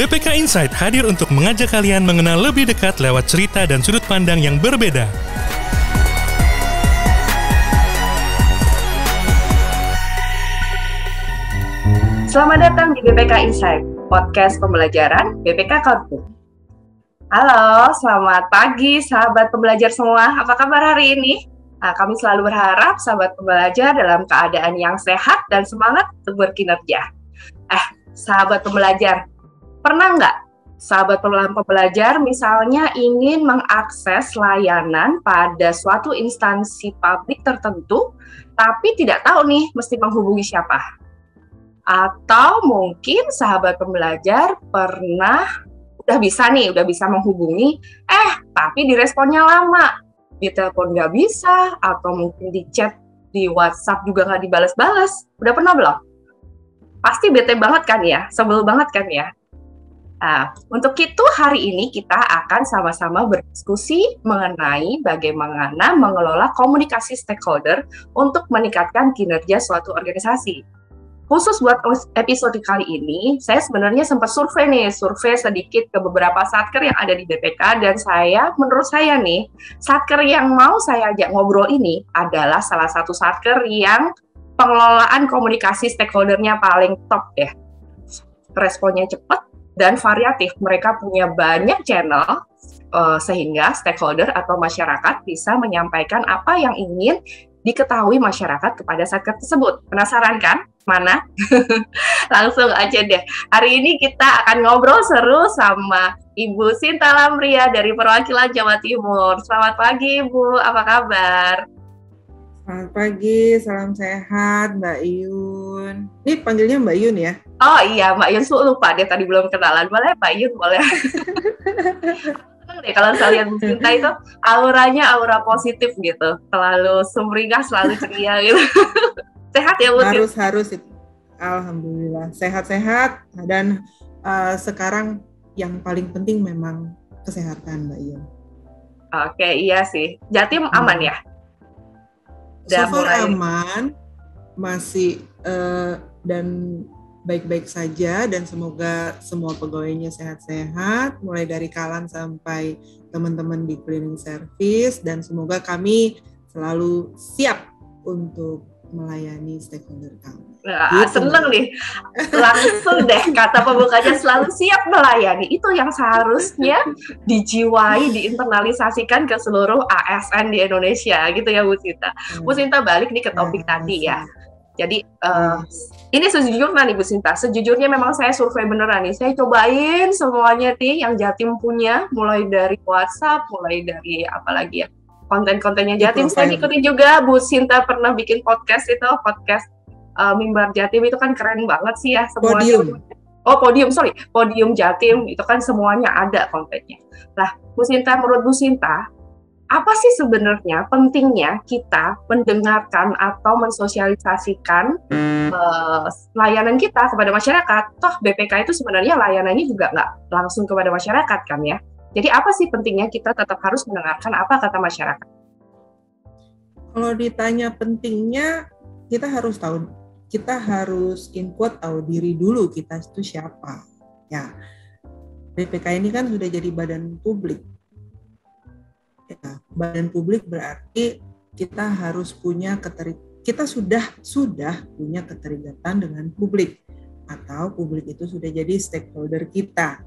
BPK Insight hadir untuk mengajak kalian mengenal lebih dekat lewat cerita dan sudut pandang yang berbeda. Selamat datang di BPK Insight, podcast pembelajaran BPK Kampung. Halo, selamat pagi sahabat pembelajar semua. Apa kabar hari ini? Kami selalu berharap sahabat pembelajar dalam keadaan yang sehat dan semangat untuk berkinerja. Sahabat pembelajar, pernah nggak sahabat pembelajar misalnya ingin mengakses layanan pada suatu instansi publik tertentu, tapi tidak tahu nih mesti menghubungi siapa? Atau mungkin sahabat pembelajar udah bisa menghubungi, tapi diresponnya lama, di telepon nggak bisa, atau mungkin di chat di WhatsApp juga nggak dibalas-balas. Udah pernah belum? Pasti bete banget kan ya, sebel banget kan ya. Untuk itu hari ini kita akan sama-sama berdiskusi mengenai bagaimana mengelola komunikasi stakeholder untuk meningkatkan kinerja suatu organisasi. Khusus buat episode kali ini, saya sebenarnya sempat survei sedikit ke beberapa satker yang ada di BPK, dan menurut saya nih, satker yang mau saya ajak ngobrol ini adalah salah satu satker yang pengelolaan komunikasi stakeholder-nya paling top ya. Responnya cepat dan variatif. Mereka punya banyak channel sehingga stakeholder atau masyarakat bisa menyampaikan apa yang ingin diketahui masyarakat kepada satker tersebut. Penasaran kan? Mana? Langsung aja deh. Hari ini kita akan ngobrol seru sama Ibu Sinta Lamria dari perwakilan Jawa Timur. Selamat pagi Ibu, apa kabar? Selamat pagi, salam sehat Mbak Yun. Ini panggilnya Mbak Yun ya? Oh iya, Mbak Yun, lupa deh tadi belum kenalan. Boleh Mbak Yun, boleh. Kalau kalian cinta itu auranya aura positif gitu, selalu sumringah, selalu ceria gitu. Sehat ya Bu? Harus itu. Alhamdulillah sehat-sehat, dan sekarang yang paling penting memang kesehatan Mbak Yun. Oke, iya sih. Jatim aman ya? So far aman, masih dan baik-baik saja, dan semoga semua pegawainya sehat-sehat, mulai dari Kalan sampai teman-teman di cleaning service, dan semoga kami selalu siap untuk melayani stakeholder kami. Seneng nih, langsung deh kata pembukanya, selalu siap melayani. Itu yang seharusnya dijiwai, diinternalisasikan ke seluruh ASN di Indonesia gitu ya Bu Sinta. Bu Sinta balik nih ke topik tadi ya. Jadi ini sejujurnya nih Bu Sinta, sejujurnya memang saya survei beneran nih. Saya cobain semuanya nih yang Jatim punya, mulai dari WhatsApp, mulai dari apalagi ya, konten-kontennya Jatim. Saya ikutin juga Bu Sinta pernah bikin podcast Mimbar Jatim, itu kan keren banget sih ya semuanya. Podium Jatim, itu kan semuanya ada kontennya. Nah, Bu Sinta, menurut Bu Sinta, apa sih sebenarnya pentingnya kita mendengarkan atau mensosialisasikan layanan kita kepada masyarakat? Toh BPK itu sebenarnya layanannya juga nggak langsung kepada masyarakat kan ya? Jadi apa sih pentingnya kita tetap harus mendengarkan apa kata masyarakat? Kalau ditanya pentingnya, kita harus input tahu diri dulu kita itu siapa. Ya, BPK ini kan sudah jadi badan publik. Ya, badan publik berarti kita harus punya kita sudah punya keterikatan dengan publik, atau publik itu sudah jadi stakeholder kita.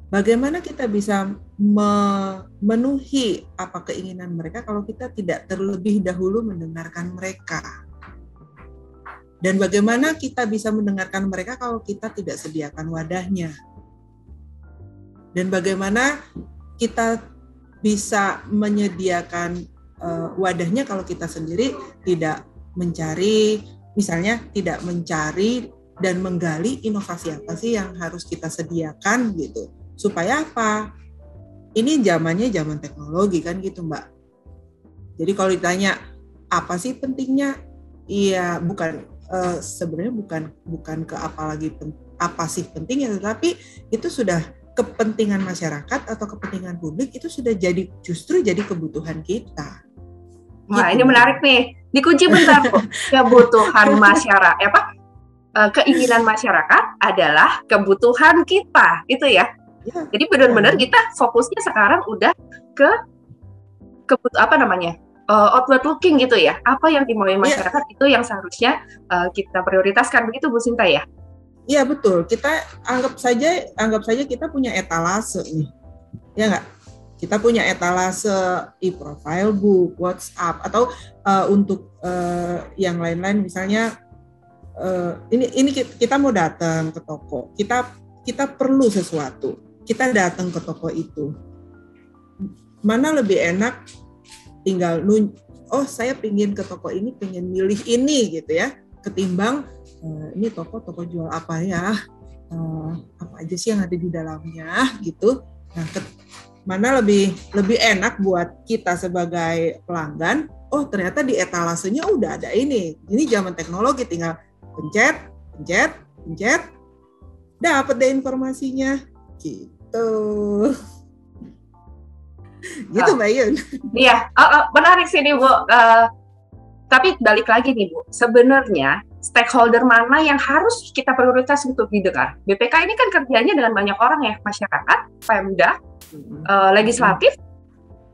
Bagaimana kita bisa memenuhi apa keinginan mereka kalau kita tidak terlebih dahulu mendengarkan mereka? Dan bagaimana kita bisa mendengarkan mereka kalau kita tidak sediakan wadahnya? Dan bagaimana kita bisa menyediakan wadahnya kalau kita sendiri tidak mencari dan menggali inovasi apa sih yang harus kita sediakan gitu. Supaya apa? Ini zamannya zaman teknologi kan gitu Mbak. Jadi kalau ditanya apa sih pentingnya? Iya, sebenarnya bukan ke apa sih pentingnya, tetapi itu sudah kepentingan masyarakat atau kepentingan publik, itu sudah justru jadi kebutuhan kita. Wah, ini menarik nih. Dikunci bentar, Bu. Kebutuhan masyarakat, keinginan masyarakat adalah kebutuhan kita, gitu ya. Jadi benar-benar kita fokusnya sekarang udah ke outward looking gitu ya. Apa yang dimauin masyarakat itu yang seharusnya kita prioritaskan, begitu Bu Sinta ya? Iya betul. Kita anggap saja kita punya etalase nih, ya nggak? Kita punya etalase e-profile book, WhatsApp, atau untuk yang lain-lain misalnya ini kita mau datang ke toko, kita perlu sesuatu, kita datang ke toko itu. Mana lebih enak tinggal saya pengen ke toko ini, pengen milih ini gitu ya, ketimbang ini toko jual apa ya, apa aja sih yang ada di dalamnya gitu. Nah, mana lebih enak buat kita sebagai pelanggan? Oh ternyata di etalasenya udah ada ini zaman teknologi, tinggal pencet, dapat deh informasinya gitu. Gitu Mbak Yun. Iya, menarik sih nih Bu. Tapi balik lagi nih Bu, sebenarnya stakeholder mana yang harus kita prioritas untuk didengar? BPK ini kan kerjanya dengan banyak orang ya, masyarakat, Pemda, legislatif.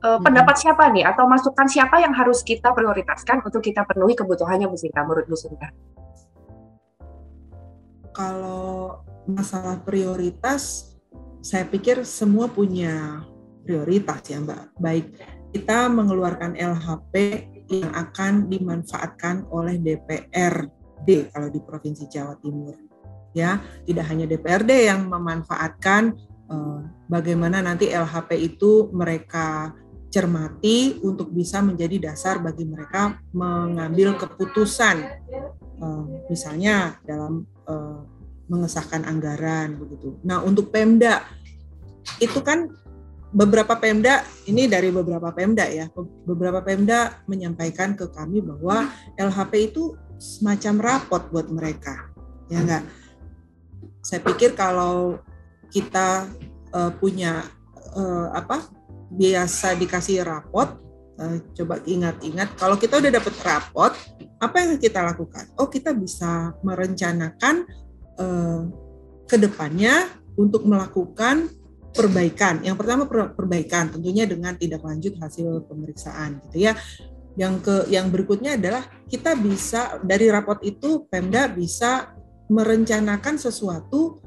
Pendapat siapa nih atau masukan siapa yang harus kita prioritaskan untuk kita penuhi kebutuhannya Bu Sinta, menurut Bu Sinta? Kalau masalah prioritas, saya pikir semua punya prioritas ya Mbak. Baik kita mengeluarkan LHP yang akan dimanfaatkan oleh DPRD kalau di Provinsi Jawa Timur. Ya, tidak hanya DPRD yang memanfaatkan bagaimana nanti LHP itu mereka cermati untuk bisa menjadi dasar bagi mereka mengambil keputusan, misalnya dalam mengesahkan anggaran begitu. Nah, untuk Pemda itu kan beberapa Pemda, ini dari beberapa Pemda ya, beberapa Pemda menyampaikan ke kami bahwa LHP itu semacam rapot buat mereka, ya enggak? Saya pikir kalau kita punya biasa dikasih rapot, coba ingat-ingat, kalau kita udah dapat rapot, apa yang kita lakukan? Oh, kita bisa merencanakan ke depannya untuk melakukan perbaikan. Yang pertama perbaikan tentunya dengan tindak lanjut hasil pemeriksaan gitu ya. Yang berikutnya adalah kita bisa dari rapot itu Pemda bisa merencanakan sesuatu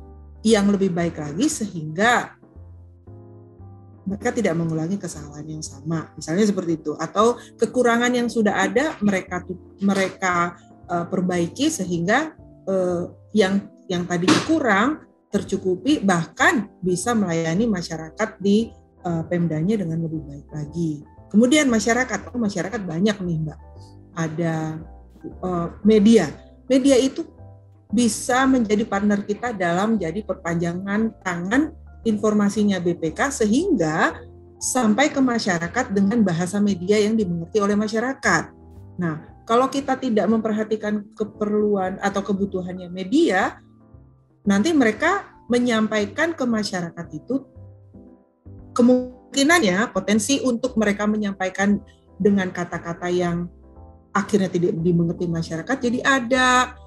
yang lebih baik lagi sehingga mereka tidak mengulangi kesalahan yang sama. Misalnya seperti itu, atau kekurangan yang sudah ada mereka perbaiki sehingga yang tadinya kurang tercukupi, bahkan bisa melayani masyarakat di Pemdanya dengan lebih baik lagi. Kemudian masyarakat banyak nih Mbak, ada media itu bisa menjadi partner kita dalam jadi perpanjangan tangan informasinya BPK sehingga sampai ke masyarakat dengan bahasa media yang dimengerti oleh masyarakat. Nah, kalau kita tidak memperhatikan keperluan atau kebutuhannya media, nanti mereka menyampaikan ke masyarakat itu kemungkinannya potensi untuk mereka menyampaikan dengan kata-kata yang akhirnya tidak dimengerti masyarakat jadi ada.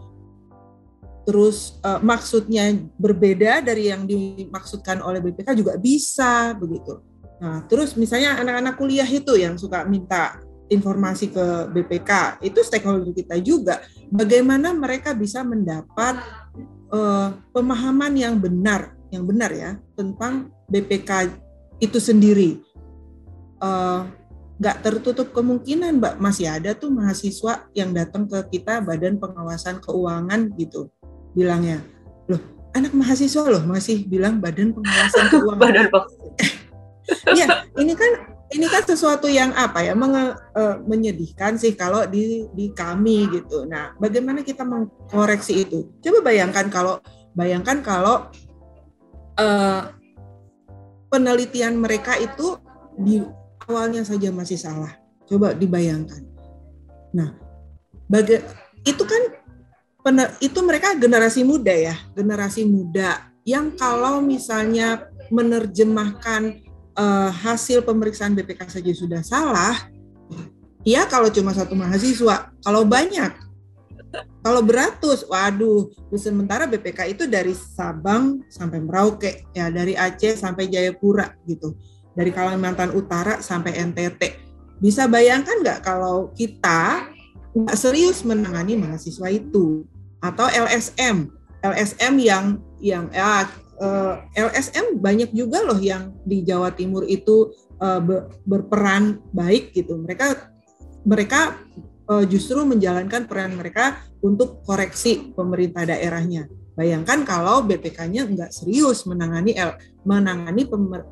Terus maksudnya berbeda dari yang dimaksudkan oleh BPK juga bisa begitu. Nah, terus misalnya anak-anak kuliah itu yang suka minta informasi ke BPK, itu stakeholder kita juga. Bagaimana mereka bisa mendapat pemahaman yang benar ya tentang BPK itu sendiri. Nggak tertutup kemungkinan Mbak, masih ada tuh mahasiswa yang datang ke kita Badan Pengawasan Keuangan gitu, bilangnya, loh anak mahasiswa loh masih bilang Badan Pengawasan Keuangan. Ya, ini kan sesuatu yang menyedihkan sih kalau di kami gitu. Nah, bagaimana kita mengkoreksi itu? Coba bayangkan kalau penelitian mereka itu di awalnya saja masih salah. Coba dibayangkan. Nah, itu mereka generasi muda ya, generasi muda yang kalau misalnya menerjemahkan hasil pemeriksaan BPK saja sudah salah, ya kalau cuma satu mahasiswa, kalau banyak Kalau beratus, waduh, sementara BPK itu dari Sabang sampai Merauke, ya dari Aceh sampai Jayapura gitu, dari Kalimantan Utara sampai NTT. Bisa bayangkan nggak kalau kita nggak serius menangani mahasiswa itu, atau LSM yang LSM banyak juga loh yang di Jawa Timur itu berperan baik gitu. Mereka justru menjalankan peran mereka untuk koreksi pemerintah daerahnya. Bayangkan kalau BPK-nya nggak serius menangani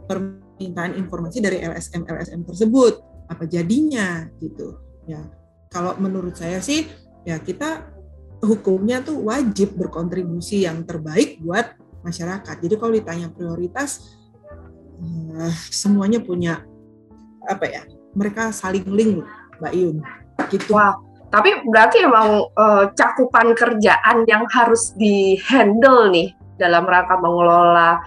permintaan informasi dari LSM tersebut, apa jadinya gitu ya. Kalau menurut saya sih ya, kita hukumnya tuh wajib berkontribusi yang terbaik buat masyarakat. Jadi kalau ditanya prioritas, semuanya punya mereka saling link, Mbak Yun. Gitu. Wow, tapi berarti emang cakupan kerjaan yang harus di-handle nih dalam rangka mengelola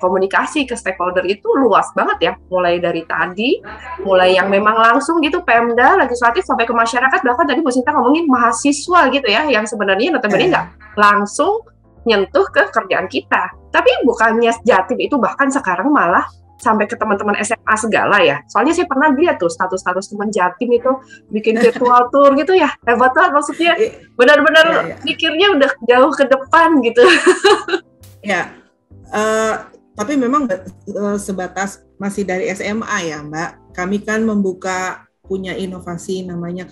komunikasi ke stakeholder itu luas banget ya. Mulai dari tadi, mulai yang memang langsung gitu Pemda, legislatif sampai ke masyarakat, bahkan tadi Bu Sinta ngomongin mahasiswa gitu ya, yang sebenarnya notabene nggak langsung nyentuh ke kerjaan kita. Tapi bukannya Jatim itu bahkan sekarang malah sampai ke teman-teman SMA segala ya. Soalnya saya pernah lihat tuh status-status teman Jatim itu bikin virtual tour gitu ya. Hebat banget, maksudnya benar-benar mikirnya udah jauh ke depan gitu. Ya, tapi memang sebatas masih dari SMA ya Mbak. Kami kan punya inovasi namanya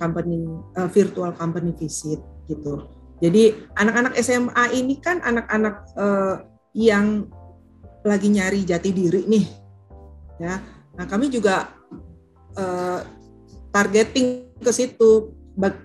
virtual company visit gitu. Jadi anak-anak SMA ini kan anak-anak yang lagi nyari jati diri nih. Ya, nah kami juga targeting ke situ.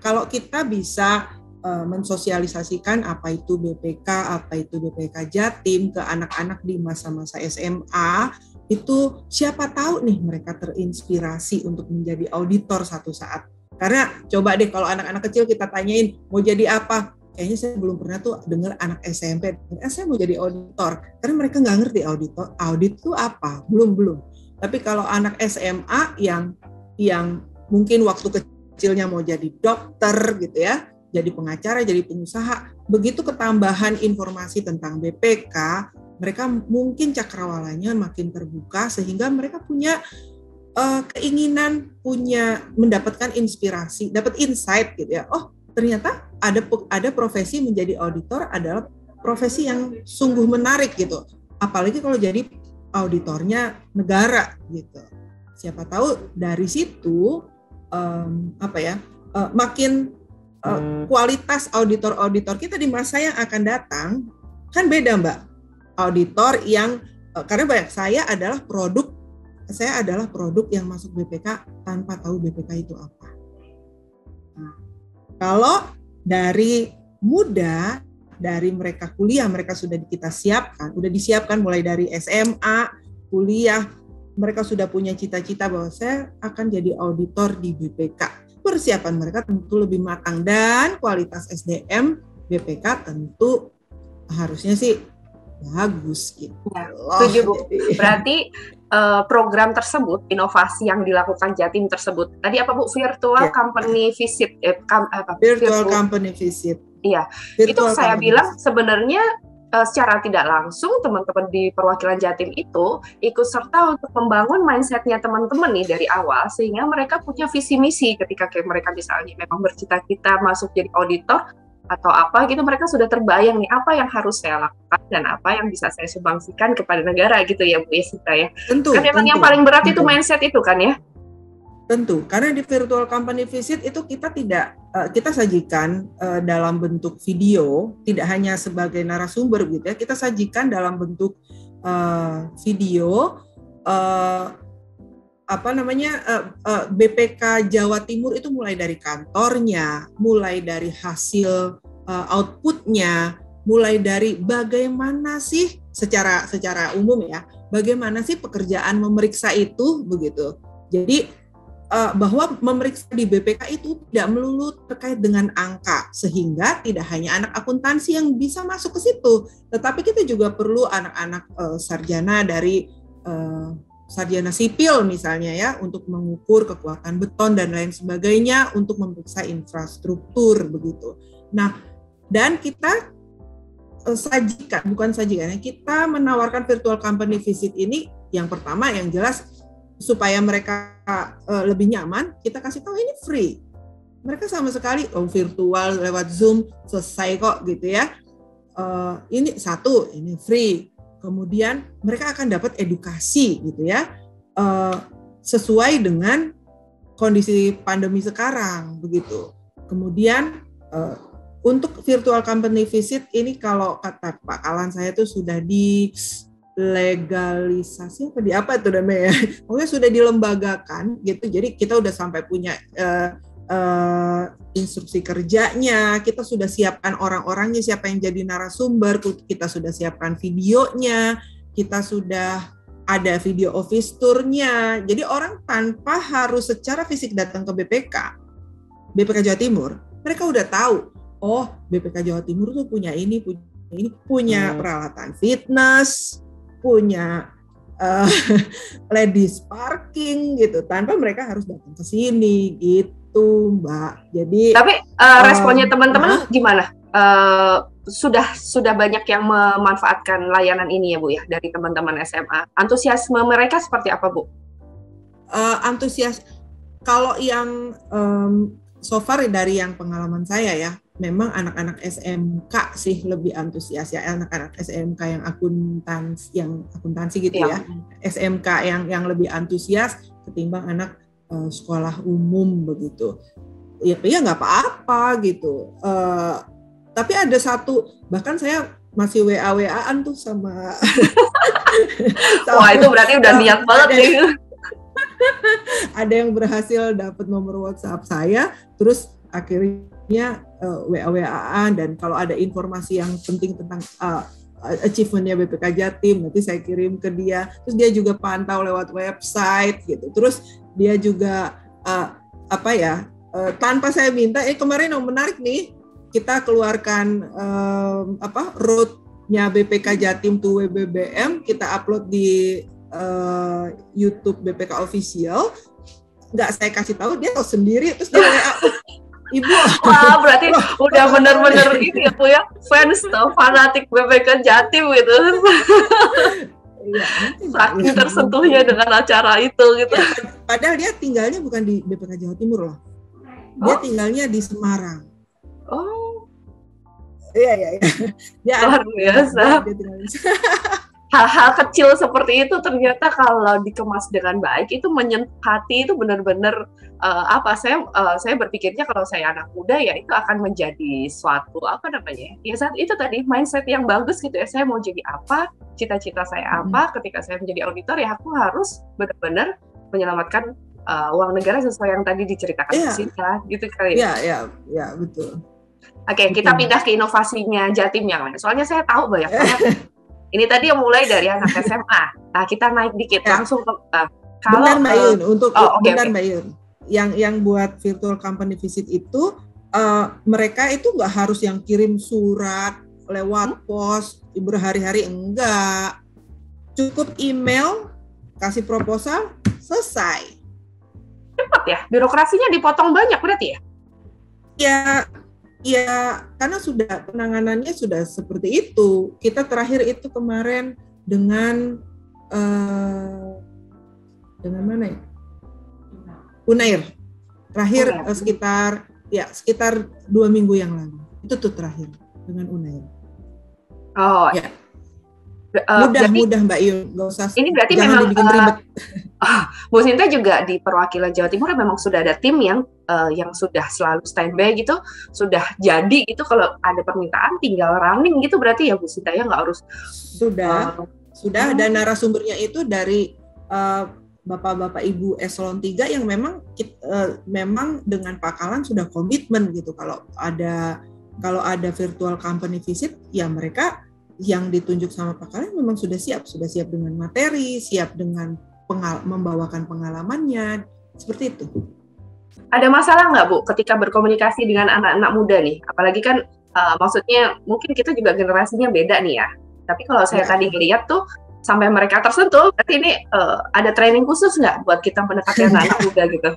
Kalau kita bisa mensosialisasikan apa itu BPK, apa itu BPK Jatim ke anak-anak di masa-masa SMA, itu siapa tahu nih mereka terinspirasi untuk menjadi auditor satu saat. Karena coba deh kalau anak-anak kecil kita tanyain mau jadi apa, kayaknya saya belum pernah tuh dengar anak SMP, saya mau jadi auditor, karena mereka nggak ngerti audit itu apa, belum. Tapi kalau anak SMA yang mungkin waktu kecilnya mau jadi dokter gitu ya, jadi pengacara, jadi pengusaha, begitu ketambahan informasi tentang BPK, mereka mungkin cakrawalanya makin terbuka sehingga mereka punya keinginan, mendapatkan inspirasi, dapat insight gitu ya. Oh, ternyata ada profesi menjadi auditor adalah profesi yang sungguh menarik gitu. Apalagi kalau jadi auditornya negara gitu. Siapa tahu dari situ makin kualitas auditor-auditor kita di masa yang akan datang kan beda Mbak. Auditor yang karena saya adalah produk yang masuk BPK tanpa tahu BPK itu apa. Nah, kalau dari muda, dari mereka kuliah, mereka sudah disiapkan mulai dari SMA, kuliah, mereka sudah punya cita-cita bahwa saya akan jadi auditor di BPK. Persiapan mereka tentu lebih matang dan kualitas SDM BPK tentu harusnya sih bagus gitu. Ya, setuju Bu. Berarti program tersebut, inovasi yang dilakukan Jatim tersebut, tadi apa Bu? Virtual Company Visit. Virtual Company Visit. Iya, itu saya bilang sebenarnya secara tidak langsung teman-teman di perwakilan Jatim itu ikut serta untuk membangun mindset-nya teman-teman nih dari awal, sehingga mereka punya visi misi ketika mereka misalnya memang bercita-cita masuk jadi auditor atau apa gitu, mereka sudah terbayang nih apa yang harus saya lakukan dan apa yang bisa saya sumbangsikan kepada negara gitu ya Bu Sinta ya. Tentu. Kan memang yang paling berat itu mindset itu kan ya. Tentu, karena di virtual company visit itu kita sajikan dalam bentuk video, tidak hanya sebagai narasumber gitu ya, kita sajikan dalam bentuk video BPK Jawa Timur itu mulai dari kantornya, mulai dari hasil outputnya, mulai dari bagaimana sih secara umum ya, bagaimana sih pekerjaan memeriksa itu begitu. Jadi bahwa memeriksa di BPK itu tidak melulu terkait dengan angka, sehingga tidak hanya anak akuntansi yang bisa masuk ke situ, tetapi kita juga perlu anak-anak sarjana dari sarjana sipil misalnya ya, untuk mengukur kekuatan beton dan lain sebagainya, untuk memeriksa infrastruktur begitu. Nah, dan kita kita menawarkan virtual company visit ini, yang pertama yang jelas supaya mereka lebih nyaman, kita kasih tahu ini free. Mereka sama sekali virtual lewat Zoom selesai kok gitu ya. Ini free. Kemudian mereka akan dapat edukasi gitu ya, sesuai dengan kondisi pandemi sekarang begitu. Kemudian untuk virtual company visit ini kalau kata Pak Kalan saya itu sudah dilegalisasi apa itu namanya ya, pokoknya sudah dilembagakan gitu. Jadi kita udah sampai punya instruksi kerjanya, kita sudah siapkan orang-orangnya, siapa yang jadi narasumber, kita sudah siapkan videonya, kita sudah ada video office tour-nya. Jadi orang tanpa harus secara fisik datang ke BPK Jawa Timur, mereka udah tahu, oh BPK Jawa Timur tuh punya ini, punya peralatan fitness, punya ladies parking gitu, tanpa mereka harus datang ke sini gitu, Mbak. Jadi tapi responnya teman-teman gimana? Sudah banyak yang memanfaatkan layanan ini ya Bu ya, dari teman-teman SMA. Antusiasme mereka seperti apa Bu? Antusias, kalau yang so far dari yang pengalaman saya ya, memang anak-anak SMK sih lebih antusias ya, anak-anak SMK yang akuntansi gitu ya, SMK yang lebih antusias ketimbang anak sekolah umum begitu. Ya nggak apa-apa gitu. Tapi ada satu, bahkan saya masih WA-WA-an tuh sama wah itu berarti udah niat banget nih. Ada yang berhasil dapat nomor WhatsApp saya, terus akhirnya WA-WA-an, dan kalau ada informasi yang penting tentang achievement-nya BPK Jatim, nanti saya kirim ke dia. Terus dia juga pantau lewat website gitu. Terus dia juga tanpa saya minta, kemarin yang menarik nih, kita keluarkan roadnya BPK Jatim to WBBM, kita upload di YouTube BPK Official. Nggak saya kasih tahu, dia tahu sendiri, terus dia WA, Ibu. Wah, berarti udah bener-bener gitu ya Bu ya, fans tuh, fanatik BPK Jatim gitu. Ya, saking tersentuhnya dengan acara itu gitu. Ya, padahal dia tinggalnya bukan di BPK Jawa Timur loh. Dia tinggalnya di Semarang. Oh. Iya. Luar biasa. Hal-hal kecil seperti itu ternyata kalau dikemas dengan baik itu menyentuh hati, itu benar-benar saya berpikirnya kalau saya anak muda ya itu akan menjadi suatu ya saat itu tadi mindset yang bagus gitu ya, saya mau jadi apa, cita-cita saya apa, ketika saya menjadi auditor ya aku harus benar-benar menyelamatkan uang negara sesuai yang tadi diceritakan Sinta gitu kali ya. Iya betul. Oke, kita pindah ke inovasinya Jatim yang lain. Soalnya saya tahu banyak banget. Ini tadi yang mulai dari anak SMA. Nah, kita naik dikit langsung ke kalau Mbak Yun, untuk Mbak Yun. Yang buat virtual company visit itu mereka itu nggak harus yang kirim surat lewat pos berhari-hari, enggak. Cukup email, kasih proposal, selesai. Cepat ya, birokrasinya dipotong banyak berarti ya? Ya, karena sudah penanganannya sudah seperti itu. Kita terakhir itu kemarin dengan mana ya? Unair. Terakhir sekitar 2 minggu yang lalu. Itu tuh terakhir dengan Unair. Oh ya. Mudah Mbak Yun, nggak usah. Ini berarti jangan memang dibikin ribet. Bu Sinta juga di perwakilan Jawa Timur memang sudah ada tim yang sudah selalu standby gitu, sudah jadi itu kalau ada permintaan tinggal running gitu berarti ya Bu Sinta ya, nggak harus sudah dan narasumbernya itu dari Bapak-bapak Ibu Eselon 3 yang memang dengan Pak Kalan sudah komitmen gitu, kalau ada virtual company visit ya mereka yang ditunjuk sama Pak Kalan memang sudah siap dengan materi, siap dengan membawakan pengalamannya, seperti itu. Ada masalah nggak Bu ketika berkomunikasi dengan anak-anak muda nih? Apalagi kan maksudnya mungkin kita juga generasinya beda nih ya. Tapi kalau saya tadi lihat tuh sampai mereka tersentuh, berarti ini ada training khusus nggak buat kita mendekati anak-anak muda gitu?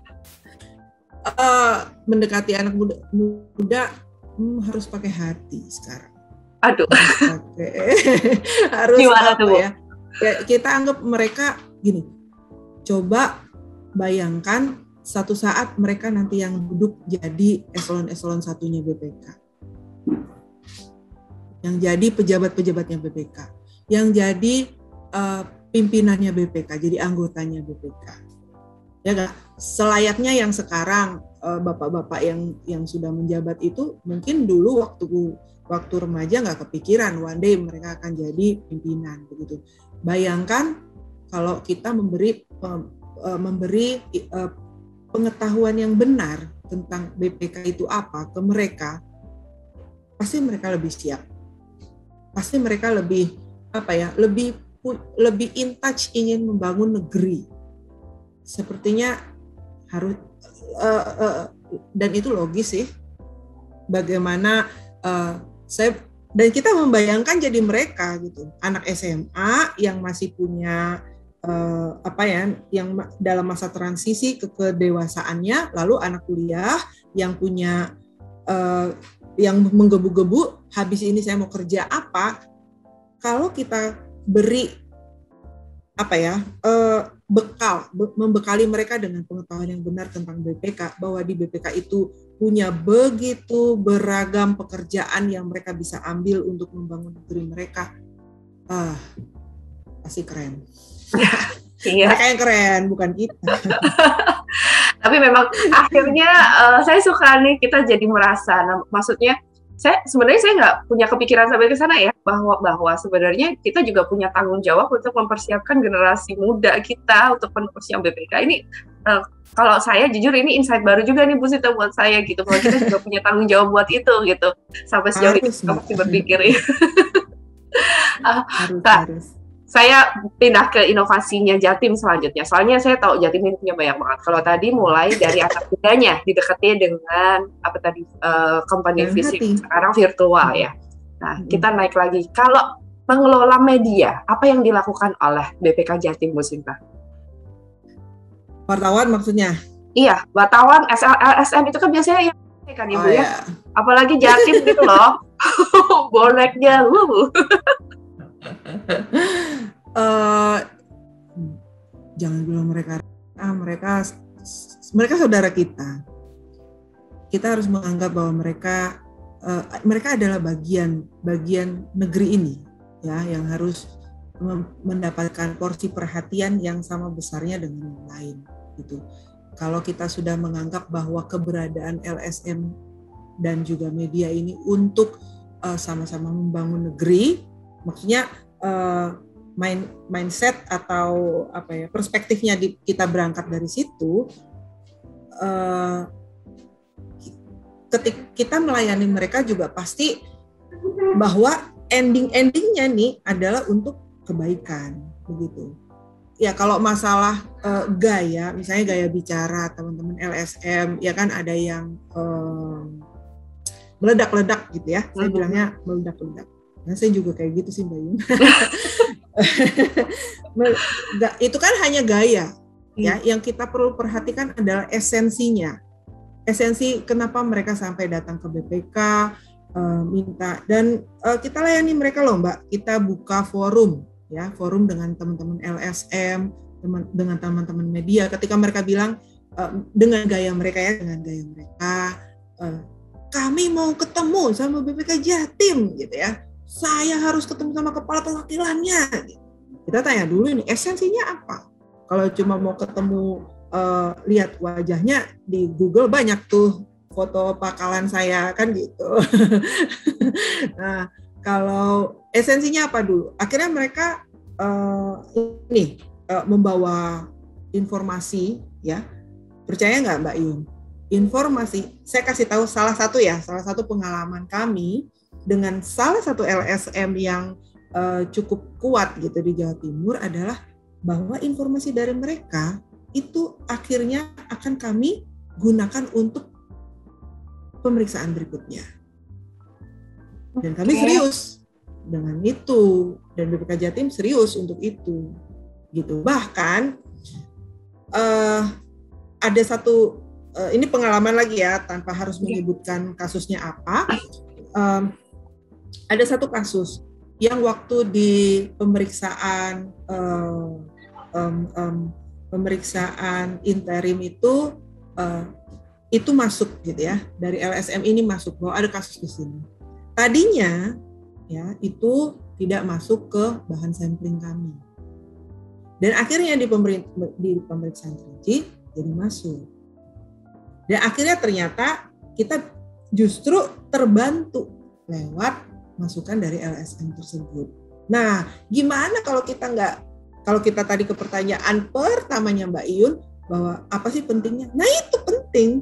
Mendekati anak muda harus pakai hati sekarang. Aduh. Harus Gimana apa tuh, Bu? ya? Kita anggap mereka gini. Coba bayangkan satu saat mereka nanti yang duduk jadi eselon satunya BPK. Yang jadi pejabat-pejabatnya BPK. Yang jadi pimpinannya BPK, jadi anggotanya BPK. Ya enggak? Selayaknya yang sekarang bapak-bapak yang sudah menjabat itu mungkin dulu waktu remaja nggak kepikiran one day mereka akan jadi pimpinan begitu. Bayangkan kalau kita memberi pengetahuan yang benar tentang BPK itu apa ke mereka, pasti mereka lebih siap, pasti mereka lebih lebih in touch ingin membangun negeri. Sepertinya harus dan itu logis sih. Bagaimana dan kita membayangkan jadi mereka gitu, anak SMA yang masih punya yang dalam masa transisi ke kedewasaannya, lalu anak kuliah yang punya yang menggebu-gebu, habis ini saya mau kerja apa? Kalau kita beri bekal, membekali mereka dengan pengetahuan yang benar tentang BPK, bahwa di BPK itu punya begitu beragam pekerjaan yang mereka bisa ambil untuk membangun negeri mereka, pasti keren. Iya. Mereka yang keren, bukan kita. Tapi memang akhirnya saya suka nih, kita jadi merasa, maksudnya sebenarnya saya nggak punya kepikiran sampai ke sana ya, bahwa sebenarnya kita juga punya tanggung jawab untuk mempersiapkan generasi muda kita untuk penerusnya BPK ini. Kalau saya jujur ini insight baru juga nih Bu Sita buat saya gitu, bahwa kita juga punya tanggung jawab buat itu gitu. Sampai sejauh ini kita masih berpikir ya. Harus. Saya pindah ke inovasinya Jatim selanjutnya. Soalnya saya tahu Jatim ini punya banyak banget. Kalau tadi mulai dari anak mudanya, didekati dengan company visit, sekarang virtual ya. Nah, kita naik lagi. Kalau mengelola media, apa yang dilakukan oleh BPK Jatim, Bu Sinta? Wartawan maksudnya? Iya, wartawan, LSM itu kan biasanya yang kan Ibu ya. Apalagi Jatim gitu loh. Boneknya. Jangan bilang mereka saudara kita. Kita harus menganggap bahwa mereka adalah bagian negeri ini ya, yang harus mendapatkan porsi perhatian yang sama besarnya dengan yang lain gitu. Kalau kita sudah menganggap bahwa keberadaan LSM dan juga media ini untuk sama-sama membangun negeri, maksudnya mindset atau perspektifnya kita berangkat dari situ, ketika kita melayani mereka juga pasti bahwa endingnya nih adalah untuk kebaikan begitu. Ya kalau masalah gaya, misalnya gaya bicara teman-teman LSM, ya kan ada yang meledak-ledak gitu ya, saya bilangnya meledak-ledak. Nah, saya juga kayak gitu sih Mbak Yun. Itu kan hanya gaya, ya. Yang kita perlu perhatikan adalah esensinya. Esensi kenapa mereka sampai datang ke BPK, minta, dan kita layani mereka loh Mbak. Kita buka forum, ya, forum dengan teman-teman LSM, dengan teman-teman media. Ketika mereka bilang dengan gaya mereka kami mau ketemu sama BPK Jatim, gitu ya. Saya harus ketemu sama kepala perwakilannya. Kita tanya dulu ini esensinya apa. Kalau cuma mau ketemu, lihat wajahnya di Google banyak tuh foto pakalan saya kan gitu. Nah, kalau esensinya apa dulu? Akhirnya mereka membawa informasi, ya. Percaya nggak Mbak Yun? Informasi. Saya kasih tahu salah satu pengalaman kami dengan salah satu LSM yang cukup kuat gitu di Jawa Timur adalah bahwa informasi dari mereka itu akhirnya akan kami gunakan untuk pemeriksaan berikutnya. Dan kami serius dengan itu, dan BPK Jatim serius untuk itu, gitu. Bahkan ada ini pengalaman lagi ya, tanpa harus menyebutkan kasusnya apa. Ada satu kasus yang waktu di pemeriksaan interim itu masuk gitu ya, dari LSM ini masuk bahwa ada kasus di sini. Tadinya ya itu tidak masuk ke bahan sampling kami. Dan akhirnya di pemeriksaan rinci jadi masuk. Dan akhirnya ternyata kita justru terbantu lewat masukan dari LSM tersebut. Nah, gimana kalau kita tadi ke pertanyaan pertamanya Mbak Iyun, bahwa apa sih pentingnya? Nah itu penting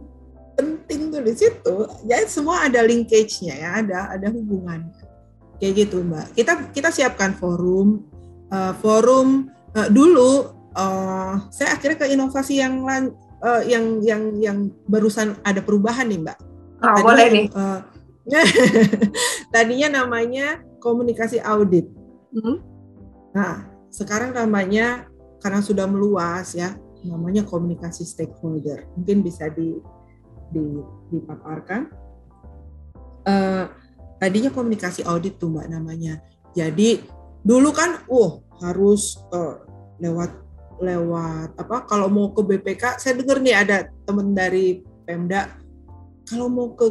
tuh di situ. Jadi semua ada linkage-nya ya, ada hubungannya. Kayak gitu Mbak. Kita siapkan forum dulu. Saya akhirnya ke inovasi yang barusan ada perubahan nih Mbak. Boleh nih. Tadinya namanya komunikasi audit. Nah, sekarang namanya karena sudah meluas ya, namanya komunikasi stakeholder. Mungkin bisa dipaparkan. Tadinya komunikasi audit tuh Mbak namanya. Jadi dulu kan harus lewat apa, kalau mau ke BPK, saya dengar nih ada teman dari Pemda, kalau mau ke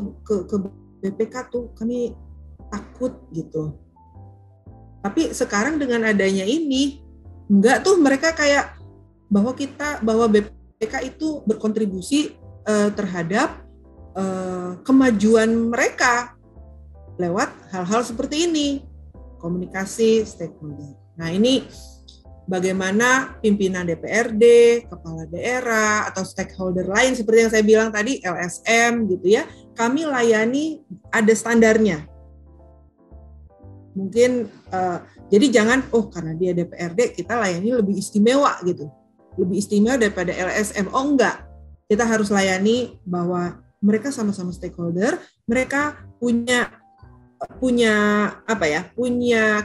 BPK tuh kami takut gitu. Tapi sekarang dengan adanya ini, enggak tuh, mereka kayak bahwa BPK itu berkontribusi terhadap kemajuan mereka lewat hal-hal seperti ini, komunikasi stakeholder. Nah ini bagaimana pimpinan DPRD, kepala daerah, atau stakeholder lain seperti yang saya bilang tadi, LSM gitu ya, kami layani, ada standarnya. Mungkin jadi jangan karena dia DPRD kita layani lebih istimewa gitu, lebih istimewa daripada LSM. Enggak, kita harus layani bahwa mereka sama-sama stakeholder, mereka punya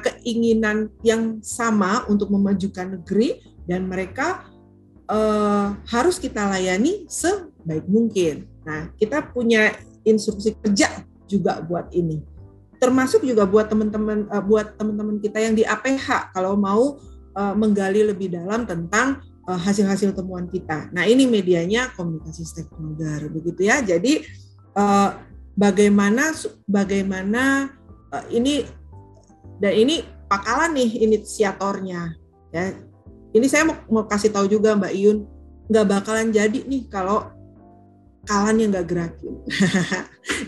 keinginan yang sama untuk memajukan negeri, dan mereka harus kita layani sebaik mungkin. Nah, kita punya instruksi kerja juga buat ini, termasuk juga buat teman-teman kita yang di APH kalau mau menggali lebih dalam tentang hasil-hasil temuan kita. Nah, ini medianya komunikasi stakeholder, begitu ya. Jadi bagaimana ini Pak Kala nih inisiatornya ya. Ini saya mau kasih tahu juga Mbak Iyun, nggak bakalan jadi nih kalau Kalanya nggak gerakin.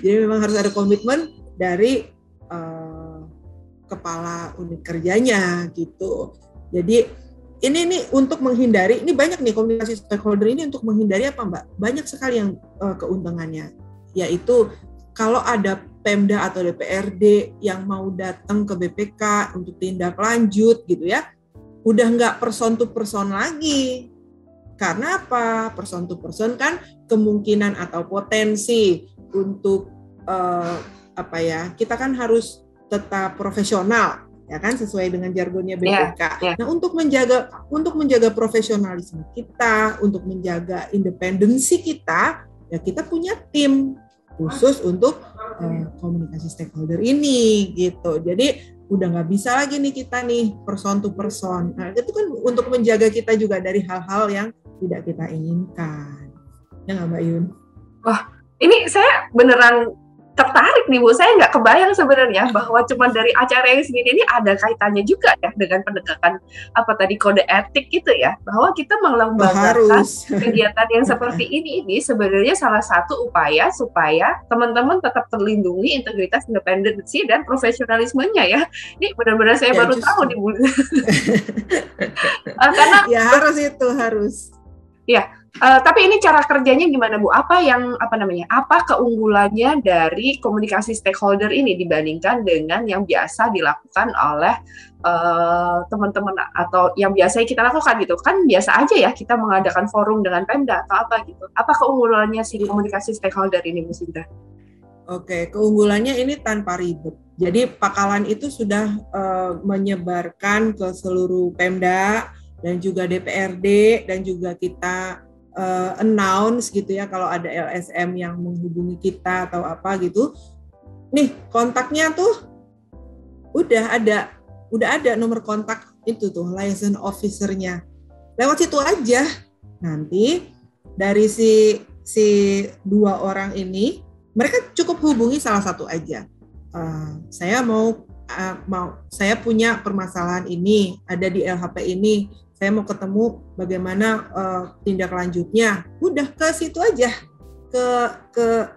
Jadi memang harus ada komitmen dari kepala unit kerjanya gitu. Jadi ini untuk menghindari, ini banyak nih komunikasi stakeholder ini untuk menghindari apa Mbak? Banyak sekali yang keuntungannya, yaitu kalau ada Pemda atau DPRD yang mau datang ke BPK untuk tindak lanjut gitu ya, udah nggak person to person lagi. Karena apa? Person to person kan kemungkinan atau potensi untuk kita kan harus tetap profesional ya kan, sesuai dengan jargonnya BPK. Nah, untuk menjaga profesionalisme kita, untuk menjaga independensi kita, ya kita punya tim khusus untuk komunikasi stakeholder ini gitu. Jadi udah nggak bisa lagi nih kita nih person to person. Nah, itu kan untuk menjaga kita juga dari hal-hal yang tidak kita inginkan. Ya nggak Mbak Yun? Wah, ini saya beneran tertarik nih Bu, saya nggak kebayang sebenarnya bahwa cuma dari acara yang segini ini ada kaitannya juga ya dengan penegakan kode etik gitu ya, bahwa kita melembagakan kegiatan yang seperti ini sebenarnya salah satu upaya supaya teman-teman tetap terlindungi integritas, independensi dan profesionalismenya ya. Ini benar-benar saya baru tahu nih Bu. Karena ya harus. Ya. Tapi ini cara kerjanya gimana Bu? Apa keunggulannya dari komunikasi stakeholder ini dibandingkan dengan yang biasa dilakukan oleh teman-teman atau yang biasa kita lakukan gitu? Kan biasa aja ya kita mengadakan forum dengan Pemda atau apa gitu. Apa keunggulannya si komunikasi stakeholder ini Bu Sinta? Oke, keunggulannya ini tanpa ribet. Jadi Pakalan itu sudah menyebarkan ke seluruh Pemda dan juga DPRD dan juga kita announce gitu ya kalau ada LSM yang menghubungi kita atau apa gitu. Nih kontaknya tuh udah ada nomor kontak itu tuh liaison officer-nya. Lewat situ aja. Nanti dari si 2 orang ini mereka cukup hubungi salah satu aja. Saya saya punya permasalahan ini, ada di LHP ini. Saya mau ketemu bagaimana tindak lanjutnya. Udah ke situ aja. Ke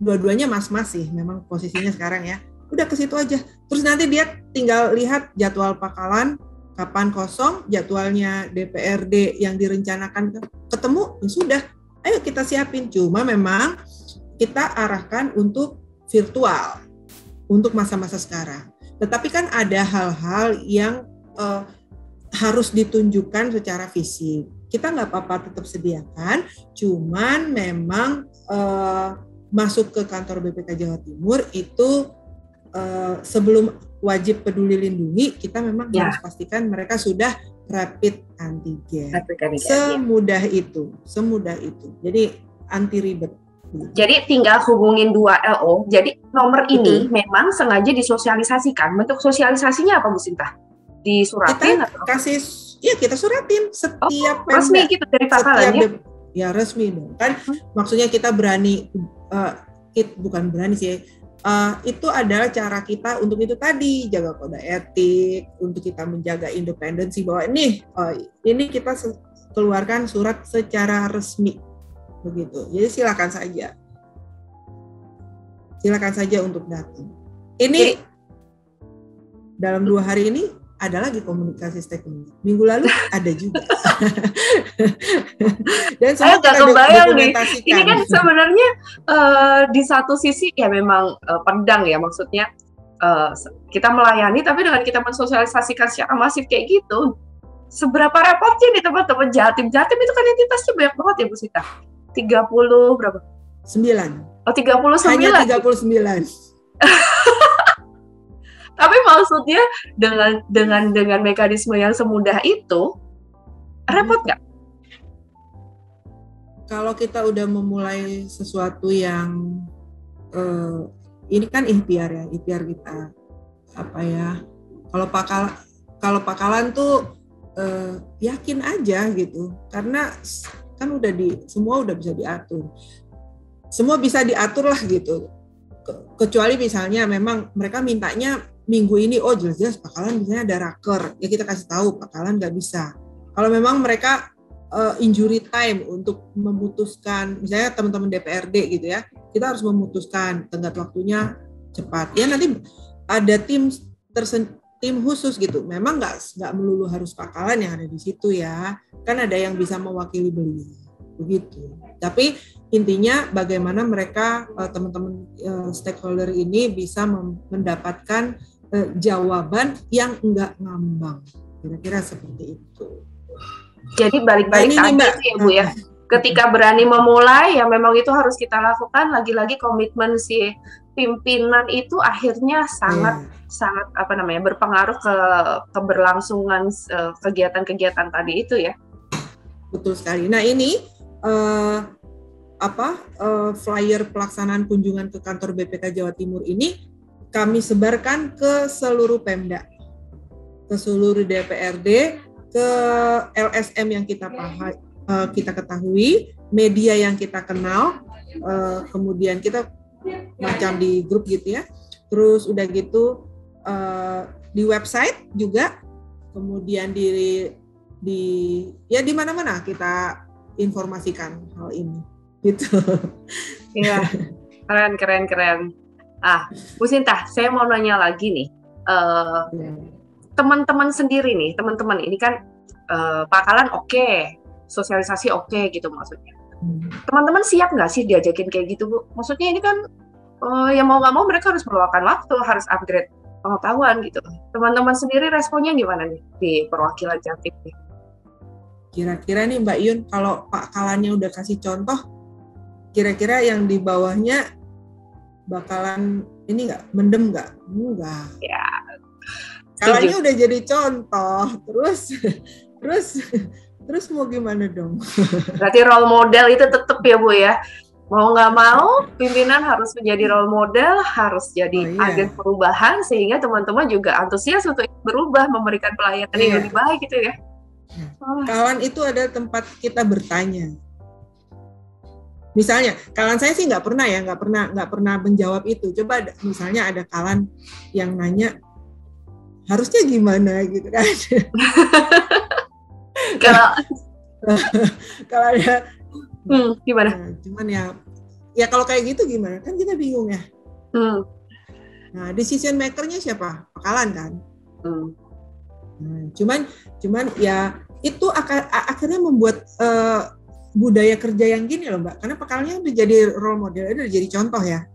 dua-duanya mas-mas sih memang posisinya sekarang ya. Udah ke situ aja. Terus nanti dia tinggal lihat jadwal pakalan kapan kosong, jadwalnya DPRD yang direncanakan ketemu, ya sudah. Ayo kita siapin. Cuma memang kita arahkan untuk virtual untuk masa-masa sekarang. Tetapi kan ada hal-hal yang harus ditunjukkan secara fisik. Kita nggak apa-apa tetap sediakan, cuman memang masuk ke kantor BPK Jawa Timur itu sebelum wajib peduli lindungi, kita memang harus pastikan mereka sudah rapid antigen. Semudah itu. Jadi anti ribet. Jadi tinggal hubungin 2 LO. Jadi nomor ini memang sengaja disosialisasikan. Bentuk sosialisasinya apa Bu Sinta? Disuratin atau? Kita suratin setiap resmi gitu dari pakalan ya? Ya resmi dong. Kan maksudnya kita berani, bukan berani sih. Itu adalah cara kita untuk itu tadi, jaga kode etik, untuk kita menjaga independensi bahwa ini kita keluarkan surat secara resmi begitu. Jadi silakan saja untuk datang. Ini dalam 2 hari ini ada lagi komunikasi stakeholder. Minggu lalu ada juga. Dan semua kita dokumentasikan. Ini kan sebenarnya di satu sisi ya memang pedang ya, maksudnya kita melayani, tapi dengan kita mensosialisasikan secara masif kayak gitu, seberapa repotnya nih teman-teman Jatim itu kan entitasnya banyak banget ya Bu Sita. 30 berapa? 9. Oh 39. Hanya 39. Tapi maksudnya dengan mekanisme yang semudah itu repot nggak? Kalau kita udah memulai sesuatu yang ini kan ikhtiar kita apa ya? Kalau pakalan tuh yakin aja gitu, karena kan semua udah bisa diatur. Semua bisa diatur lah gitu. Kecuali misalnya memang mereka mintanya minggu ini, jelas-jelas pakalan misalnya ada raker, ya kita kasih tahu pakalan nggak bisa. Kalau memang mereka injury time untuk memutuskan, misalnya teman-teman DPRD gitu ya, kita harus memutuskan tenggat waktunya cepat. Ya nanti ada tim khusus gitu. Memang nggak melulu harus pakalan yang ada di situ ya. Kan ada yang bisa mewakili beliau begitu. Tapi intinya bagaimana mereka teman-teman stakeholder ini bisa mendapatkan jawaban yang enggak ngambang. Kira-kira seperti itu. Jadi balik-balik tadi ya Bu ya. Ketika berani memulai ya memang itu harus kita lakukan. Lagi-lagi komitmen si pimpinan itu akhirnya sangat berpengaruh ke keberlangsungan kegiatan-kegiatan tadi itu ya. Betul sekali. Nah ini flyer pelaksanaan kunjungan ke kantor BPK Jawa Timur ini kami sebarkan ke seluruh Pemda, ke seluruh DPRD, ke LSM yang kita ketahui, media yang kita kenal, kemudian kita macam di grup gitu ya. Terus udah gitu di website juga, kemudian di mana-mana kita informasikan hal ini gitu. Iya, keren. Bu Sinta, saya mau nanya lagi nih, teman-teman sendiri nih, teman-teman ini kan pakalan oke, sosialisasi oke gitu maksudnya. Teman-teman siap nggak sih diajakin kayak gitu Bu? Maksudnya ini kan ya mau nggak mau mereka harus meluangkan waktu, harus upgrade pengetahuan gitu. Teman-teman sendiri responnya gimana nih di perwakilan Jatim nih? Kira-kira nih Mbak Yun, kalau Pak Kalannya udah kasih contoh, kira-kira yang di bawahnya bakalan ini nggak, mendem nggak? Enggak. Ya. Kalannya udah jadi contoh, Terus mau gimana dong? Berarti role model itu tetap ya Bu ya. Mau nggak mau, pimpinan harus menjadi role model, harus jadi agen perubahan, sehingga teman-teman juga antusias untuk berubah, memberikan pelayanan yang lebih baik gitu ya. Kawan itu adalah tempat kita bertanya. Misalnya, kawan saya sih nggak pernah menjawab itu. Coba misalnya ada kawan yang nanya, harusnya gimana gitu kan? Kalau ada gimana? Nah, cuman ya kalau kayak gitu gimana? Kan kita bingung ya. Nah, decision maker-nya siapa? Pakalan kan. Nah, cuman ya itu akhirnya membuat budaya kerja yang gini loh Mbak. Karena Pakalnya udah jadi role model, udah jadi contoh ya.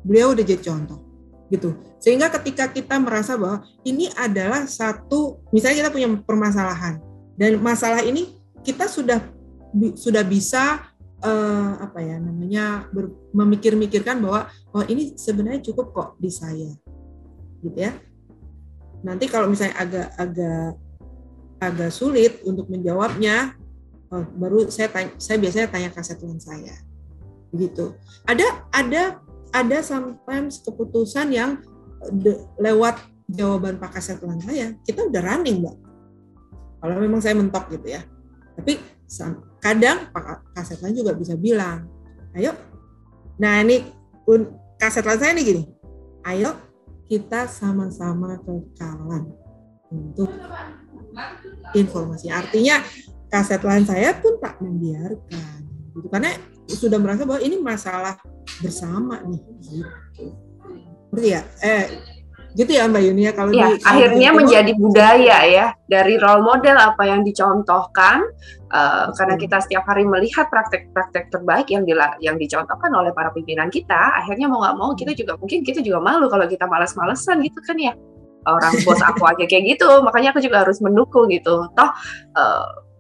Beliau udah jadi contoh gitu. Sehingga ketika kita merasa bahwa ini adalah satu, misalnya kita punya permasalahan dan masalah ini kita sudah bisa memikirkan bahwa ini sebenarnya cukup kok di saya, gitu ya. Nanti kalau misalnya agak sulit untuk menjawabnya, baru saya biasanya tanya ke asetlan saya, begitu. Ada sometimes keputusan yang lewat jawaban Pak Kasetlan saya, kita udah running Mbak. Kalau memang saya mentok gitu ya. Tapi kadang Pak Kasetlan juga bisa bilang, ayo, nah ini Kasetlan saya nih gini, ayo kita sama-sama ke Kalan untuk informasi. Artinya Kasetlan saya pun tak membiarkan, gitu. Karena sudah merasa bahwa ini masalah bersama nih, gitu. Berarti ya, gitu ya Mbak Yuni ya, kalau akhirnya menjadi budaya ya, dari role model apa yang dicontohkan, karena kita setiap hari melihat praktek-praktek terbaik yang dicontohkan oleh para pimpinan kita, akhirnya mau nggak mau kita juga malu kalau kita malas-malesan gitu kan ya, orang bos aku aja kayak gitu, makanya aku juga harus mendukung gitu. Toh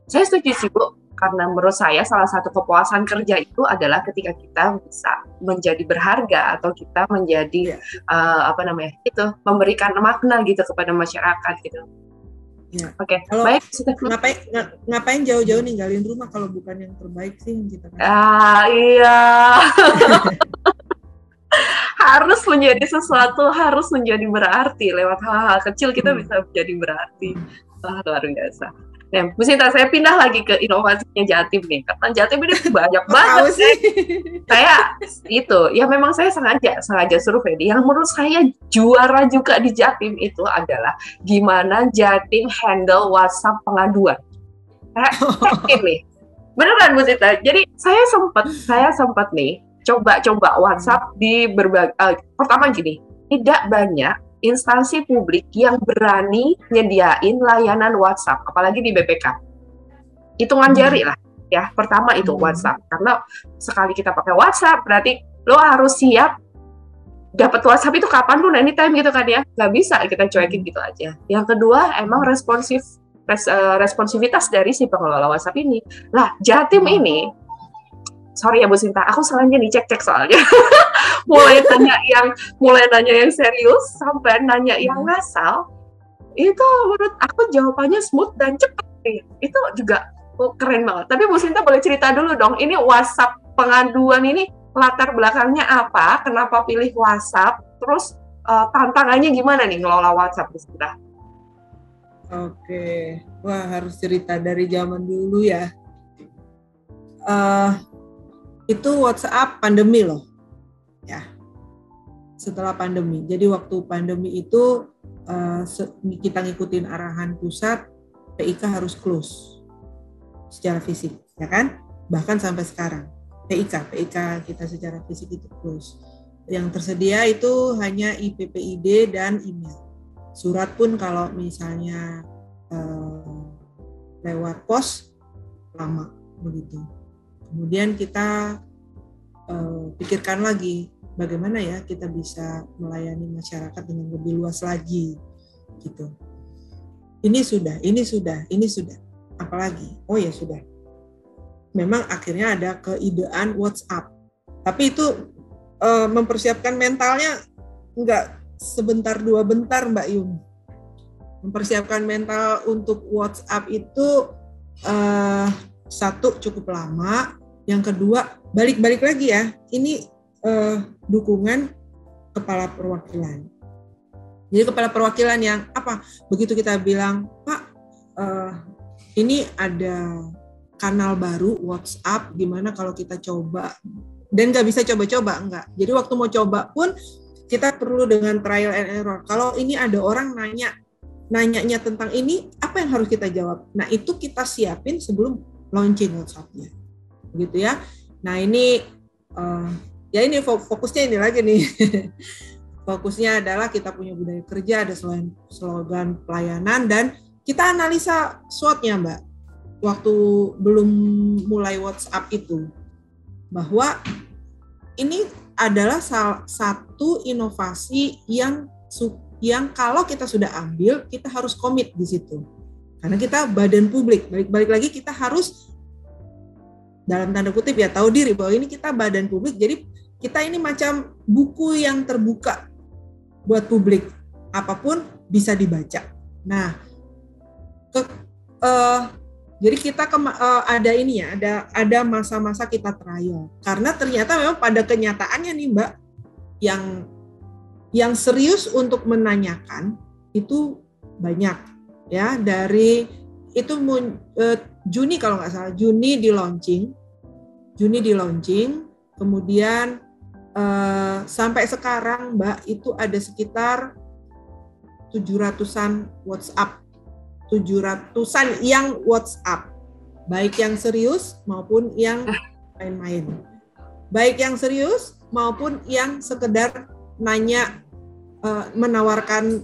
saya setuju sih Bu, karena menurut saya salah satu kepuasan kerja itu adalah ketika kita bisa menjadi berharga atau kita menjadi memberikan makna gitu kepada masyarakat gitu. Ya. Oke. Baik. Ngapain jauh-jauh ninggalin rumah kalau bukan yang terbaik sih yang kita kasih. Iya. Harus menjadi sesuatu, harus menjadi berarti lewat hal-hal kecil kita bisa menjadi berarti. Luar biasa. Nah, Bu Sinta, saya pindah lagi ke inovasinya Jatim nih. Karena Jatim ini banyak banget sih. Memang saya sengaja survei. Yang menurut saya juara juga di Jatim itu adalah gimana Jatim handle WhatsApp pengaduan. Nih, beneran Bu Sinta. Jadi saya sempat nih coba WhatsApp di berbagai. Pertama gini, tidak banyak instansi publik yang berani nyediain layanan WhatsApp, apalagi di BPK. Hitungan jari lah, ya. Pertama itu WhatsApp, karena sekali kita pakai WhatsApp, berarti lo harus siap dapat WhatsApp itu kapan pun, anytime gitu kan ya. Nggak bisa kita cuekin gitu aja. Yang kedua, emang responsivitas dari si pengelola WhatsApp ini. Lah, Jatim ini, sorry ya Bu Sinta, aku sengaja nih cek soalnya. mulai nanya yang serius sampai nanya yang ngasal, itu menurut aku jawabannya smooth dan cepat nih. Itu juga keren banget. Tapi Bu Sinta boleh cerita dulu dong, ini WhatsApp pengaduan ini latar belakangnya apa? Kenapa pilih WhatsApp? Terus tantangannya gimana nih ngelola WhatsApp Bu Sinta? Oke, wah harus cerita dari zaman dulu ya. Itu WhatsApp pandemi loh. Ya, setelah pandemi. Jadi waktu pandemi itu kita ngikutin arahan pusat, PIK harus close secara fisik, ya kan? Bahkan sampai sekarang PIK kita secara fisik itu close. Yang tersedia itu hanya IPPID dan email. Surat pun kalau misalnya lewat pos lama begitu. Kemudian kita pikirkan lagi bagaimana ya kita bisa melayani masyarakat dengan lebih luas lagi gitu. Ini sudah. Apalagi? Oh ya sudah. Memang akhirnya ada keidean WhatsApp. Tapi itu mempersiapkan mentalnya enggak sebentar dua bentar Mbak Yum. Mempersiapkan mental untuk WhatsApp itu satu cukup lama, yang kedua balik-balik lagi ya, ini dukungan kepala perwakilan. Jadi kepala perwakilan yang apa? Begitu kita bilang, Pak, ini ada kanal baru WhatsApp, gimana kalau kita coba? Dan nggak bisa coba-coba, enggak. Jadi waktu mau coba pun kita perlu dengan trial and error. Kalau ini ada orang nanyanya tentang ini, apa yang harus kita jawab? Nah, itu kita siapin sebelum launching WhatsApp-nya. Begitu ya. Nah, ini ya ini fokusnya ini lagi nih. Fokusnya adalah kita punya budaya kerja, ada slogan pelayanan, dan kita analisa SWOT-nya, Mbak. Waktu belum mulai WhatsApp itu, bahwa ini adalah salah satu inovasi yang kalau kita sudah ambil, kita harus komit di situ. Karena kita badan publik, balik lagi kita harus dalam tanda kutip ya tahu diri bahwa ini kita badan publik, jadi kita ini macam buku yang terbuka buat publik, apapun bisa dibaca. Nah, jadi kita ada ini ya, ada masa-masa kita trial. Karena ternyata memang pada kenyataannya nih Mbak, yang serius untuk menanyakan itu banyak ya. Dari itu Juni kalau nggak salah, Juni di launching, kemudian sampai sekarang Mbak itu ada sekitar 700-an WhatsApp. 700-an yang WhatsApp, baik yang serius maupun yang main-main, baik yang serius maupun yang sekedar nanya, menawarkan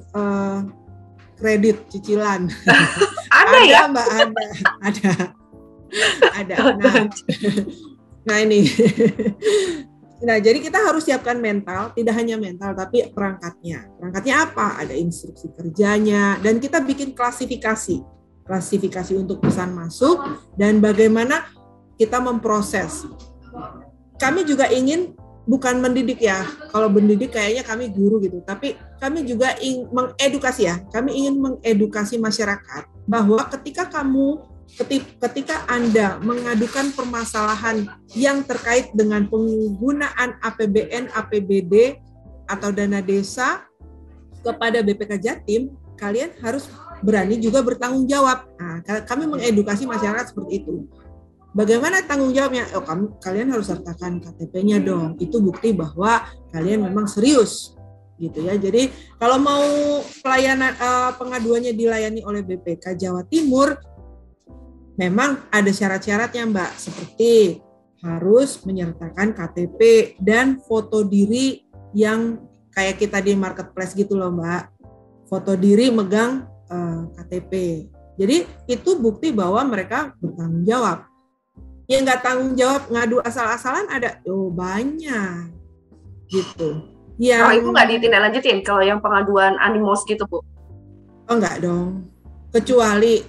kredit cicilan. Ada ya Mbak, ada. Nah ini. Nah, jadi kita harus siapkan mental, tidak hanya mental, tapi perangkatnya. Perangkatnya apa? Ada instruksi kerjanya, dan kita bikin klasifikasi untuk pesan masuk, dan bagaimana kita memproses. Kami juga ingin, bukan mendidik ya, kalau mendidik kayaknya kami guru gitu, tapi kami juga ingin mengedukasi ya, kami ingin mengedukasi masyarakat, bahwa ketika Anda mengadukan permasalahan yang terkait dengan penggunaan APBN, APBD, atau dana desa kepada BPK Jatim, kalian harus berani juga bertanggung jawab. Nah, kami mengedukasi masyarakat seperti itu. Bagaimana tanggung jawabnya? Kalian harus sertakan KTP-nya dong. Itu bukti bahwa kalian memang serius. Gitu ya. Jadi kalau mau pelayanan pengaduannya dilayani oleh BPK Jawa Timur, memang ada syarat-syaratnya Mbak, seperti harus menyertakan KTP dan foto diri yang kayak kita di marketplace gitu loh Mbak. Foto diri megang KTP. Jadi itu bukti bahwa mereka bertanggung jawab. Yang nggak tanggung jawab ngadu asal-asalan ada, banyak gitu. Kalau itu nggak ditindaklanjutin kalau yang pengaduan animos gitu Bu? Oh nggak dong. Kecuali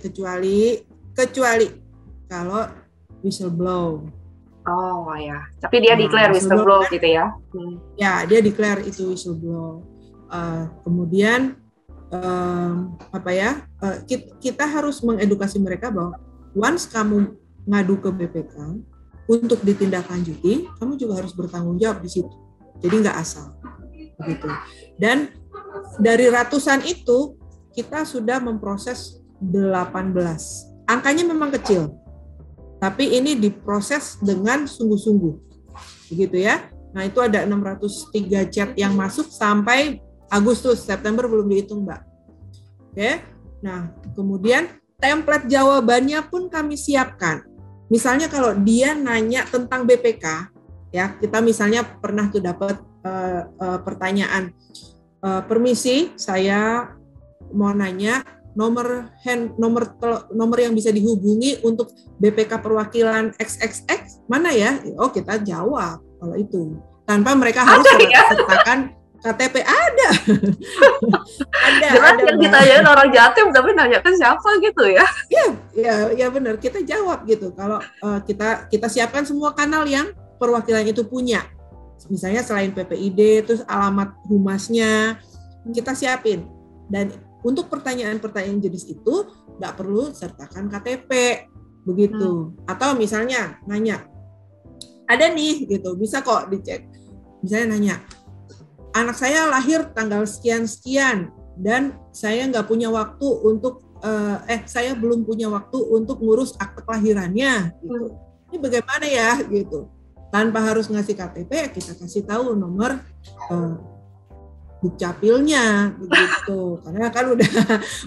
kalau whistleblow. Oh ya, tapi dia declare whistleblow gitu ya? Ya, dia declare itu whistleblow. Kemudian kita harus mengedukasi mereka bahwa once kamu ngadu ke BPK untuk ditindaklanjuti, kamu juga harus bertanggung jawab di situ. Jadi nggak asal, begitu. Dan dari ratusan itu kita sudah memproses 18. Angkanya memang kecil, tapi ini diproses dengan sungguh-sungguh, begitu ya. Nah itu ada 603 chat yang masuk sampai Agustus, September belum dihitung Mbak. Oke, nah kemudian template jawabannya pun kami siapkan. Misalnya kalau dia nanya tentang BPK, ya kita misalnya pernah tuh dapat pertanyaan, permisi saya mau nanya nomor yang bisa dihubungi untuk BPK perwakilan XXX mana ya? Oh kita jawab kalau itu tanpa mereka harus sertakan KTP ada. Jelas yang ditanyain orang Jatim tapi nanya ke siapa gitu ya? Ya benar, kita jawab gitu. Kalau kita siapkan semua kanal yang perwakilan itu punya. Misalnya selain PPID, terus alamat humasnya kita siapin. Dan untuk pertanyaan-pertanyaan jenis itu nggak perlu sertakan KTP. begitu. Atau misalnya nanya, ada nih gitu, bisa kok dicek. Misalnya nanya, anak saya lahir tanggal sekian-sekian dan saya nggak punya waktu untuk saya belum punya waktu untuk ngurus akte kelahirannya gitu. Ini bagaimana ya gitu. Tanpa harus ngasih KTP, kita kasih tahu nomor dukcapilnya begitu. Karena kan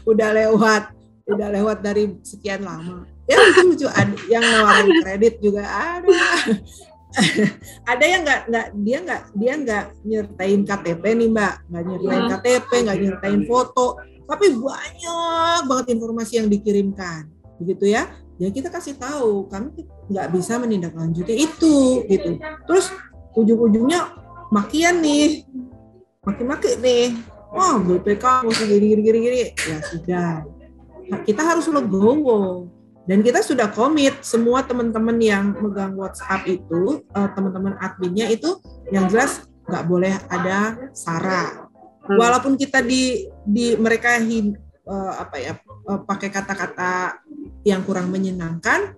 udah lewat dari sekian lama. Ya lucu-lucu, yang nawarin kredit juga ada. Ada yang dia nggak nyertain KTP nih Mbak, nggak nyertain KTP, nggak nyertain foto, tapi banyak banget informasi yang dikirimkan, begitu ya. Ya kita kasih tahu, kami nggak bisa menindaklanjuti itu, gitu. Terus ujung-ujungnya makian nih, maki-maki nih, oh BPK mesti gini, ya sudah. Kita harus legowo. Dan kita sudah komit, semua teman-teman yang megang WhatsApp itu, teman-teman adminnya itu, yang jelas nggak boleh ada sara. Walaupun kita di mereka pakai kata-kata yang kurang menyenangkan,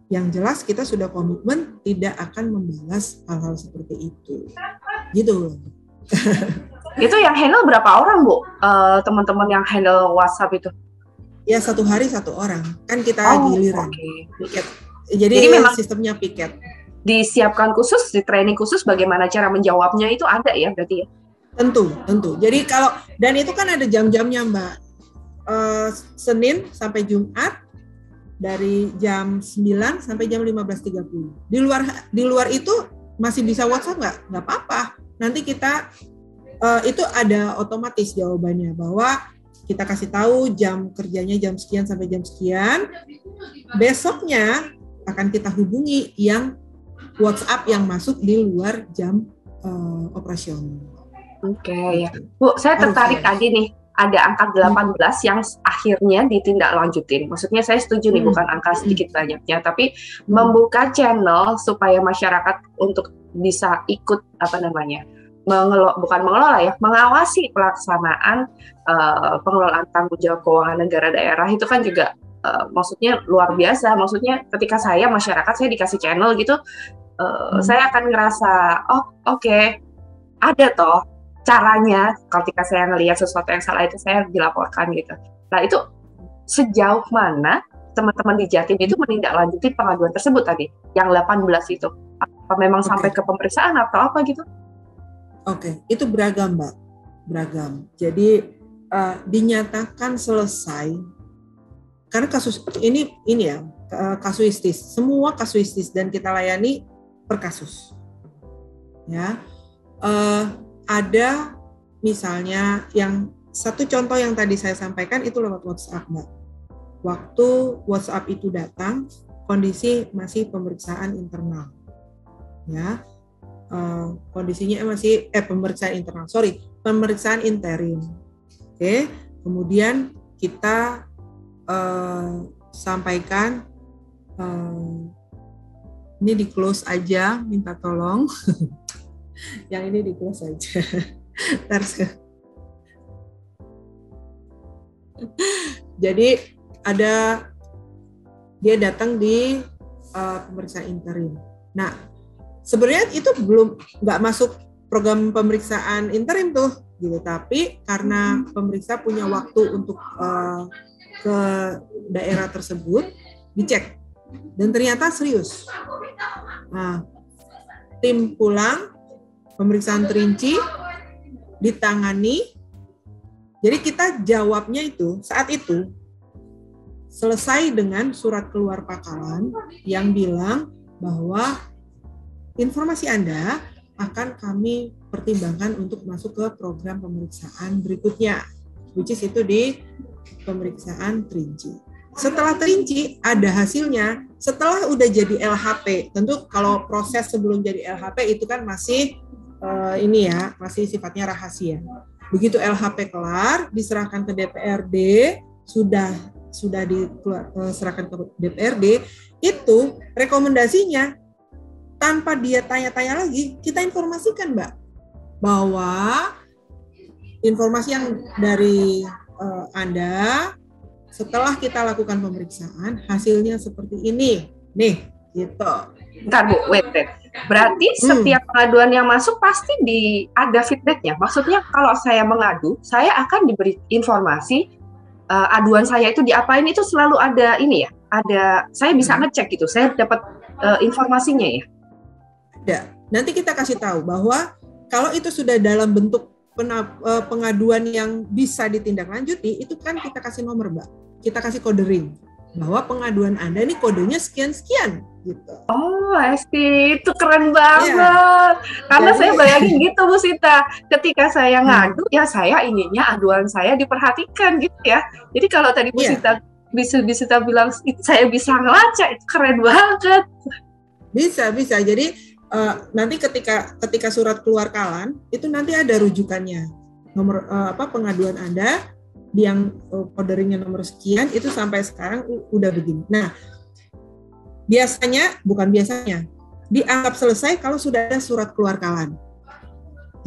yang jelas kita sudah komitmen tidak akan membalas hal-hal seperti itu. Gitu. Itu yang handle berapa orang, Bu? Teman-teman yang handle WhatsApp itu? Ya 1 hari 1 orang, kan kita giliran. Piket. Jadi memang sistemnya piket. Disiapkan khusus, di training khusus bagaimana cara menjawabnya itu ada ya berarti ya? Tentu. Jadi kalau, dan itu kan ada jam-jamnya Mbak. Senin sampai Jumat dari jam 9 sampai jam 15.30. Di luar itu masih bisa WhatsApp nggak apa-apa. Nanti kita itu ada otomatis jawabannya bahwa kita kasih tahu jam kerjanya jam sekian sampai jam sekian. Besoknya akan kita hubungi yang WhatsApp yang masuk di luar jam operasional. Oke, ya. Bu, saya tertarik tadi nih, ada angka 18 yang akhirnya ditindaklanjutin. Maksudnya saya setuju nih, bukan angka sedikit banyaknya, tapi membuka channel supaya masyarakat untuk bisa ikut mengawasi pelaksanaan pengelolaan tanggung jawab keuangan negara daerah itu kan juga maksudnya luar biasa. Maksudnya ketika saya masyarakat, saya dikasih channel gitu, saya akan ngerasa oke, ada toh caranya. Ketika saya ngelihat sesuatu yang salah itu saya dilaporkan gitu. Nah itu sejauh mana teman-teman di Jatim itu menindaklanjuti pengaduan tersebut tadi yang 18 itu? Apa memang sampai ke pemeriksaan atau apa gitu? Oke, itu beragam Mbak, beragam. Jadi dinyatakan selesai karena kasus ini ya kasuistis, semua kasuistis dan kita layani per kasus. Ya, ada misalnya yang satu contoh yang tadi saya sampaikan itu lewat WhatsApp Mbak. Waktu WhatsApp itu datang, kondisi masih pemeriksaan internal, ya. Kondisinya masih pemeriksaan interim. Oke, kemudian kita sampaikan ini di close aja, minta tolong. Yang ini di close aja. Jadi dia datang di pemeriksaan interim. Nah, sebenarnya itu nggak masuk program pemeriksaan interim tuh, gitu. Tapi karena pemeriksa punya waktu untuk ke daerah tersebut, dicek dan ternyata serius. Nah, tim pulang, pemeriksaan terinci, ditangani. Jadi kita jawabnya itu saat itu selesai dengan surat keluar pakalan yang bilang bahwa informasi Anda akan kami pertimbangkan untuk masuk ke program pemeriksaan berikutnya, which is itu di pemeriksaan terinci. Setelah terinci ada hasilnya, setelah udah jadi LHP, tentu kalau proses sebelum jadi LHP itu kan masih masih sifatnya rahasia. Begitu LHP kelar, diserahkan ke DPRD, sudah diserahkan ke DPRD, itu rekomendasinya tanpa dia tanya-tanya lagi, kita informasikan Mbak, bahwa informasi yang dari Anda setelah kita lakukan pemeriksaan hasilnya seperti ini nih gitu. Bentar Bu, wait. Berarti setiap pengaduan yang masuk pasti ada feedbacknya. Maksudnya kalau saya mengadu, saya akan diberi informasi aduan saya itu diapain, itu selalu ada ini ya. Saya bisa ngecek gitu. Saya dapat informasinya ya. Ada. Nanti kita kasih tahu bahwa kalau itu sudah dalam bentuk pengaduan yang bisa ditindaklanjuti, itu kan kita kasih nomor, Mbak. Kita kasih kode ring bahwa pengaduan Anda ini kodenya sekian-sekian gitu. Oh, itu keren banget. Karena saya bayangin gitu Bu Sita, ketika saya ngadu ya saya inginnya aduan saya diperhatikan gitu ya. Jadi kalau tadi Bu Sita bisa bilang saya bisa ngelacak, itu keren banget. Bisa. Jadi nanti ketika surat keluar kalan itu nanti ada rujukannya. Nomor pengaduan Anda yang kode ringnya nomor sekian itu sampai sekarang udah begini. Nah, bukan biasanya dianggap selesai kalau sudah ada surat keluar kalan.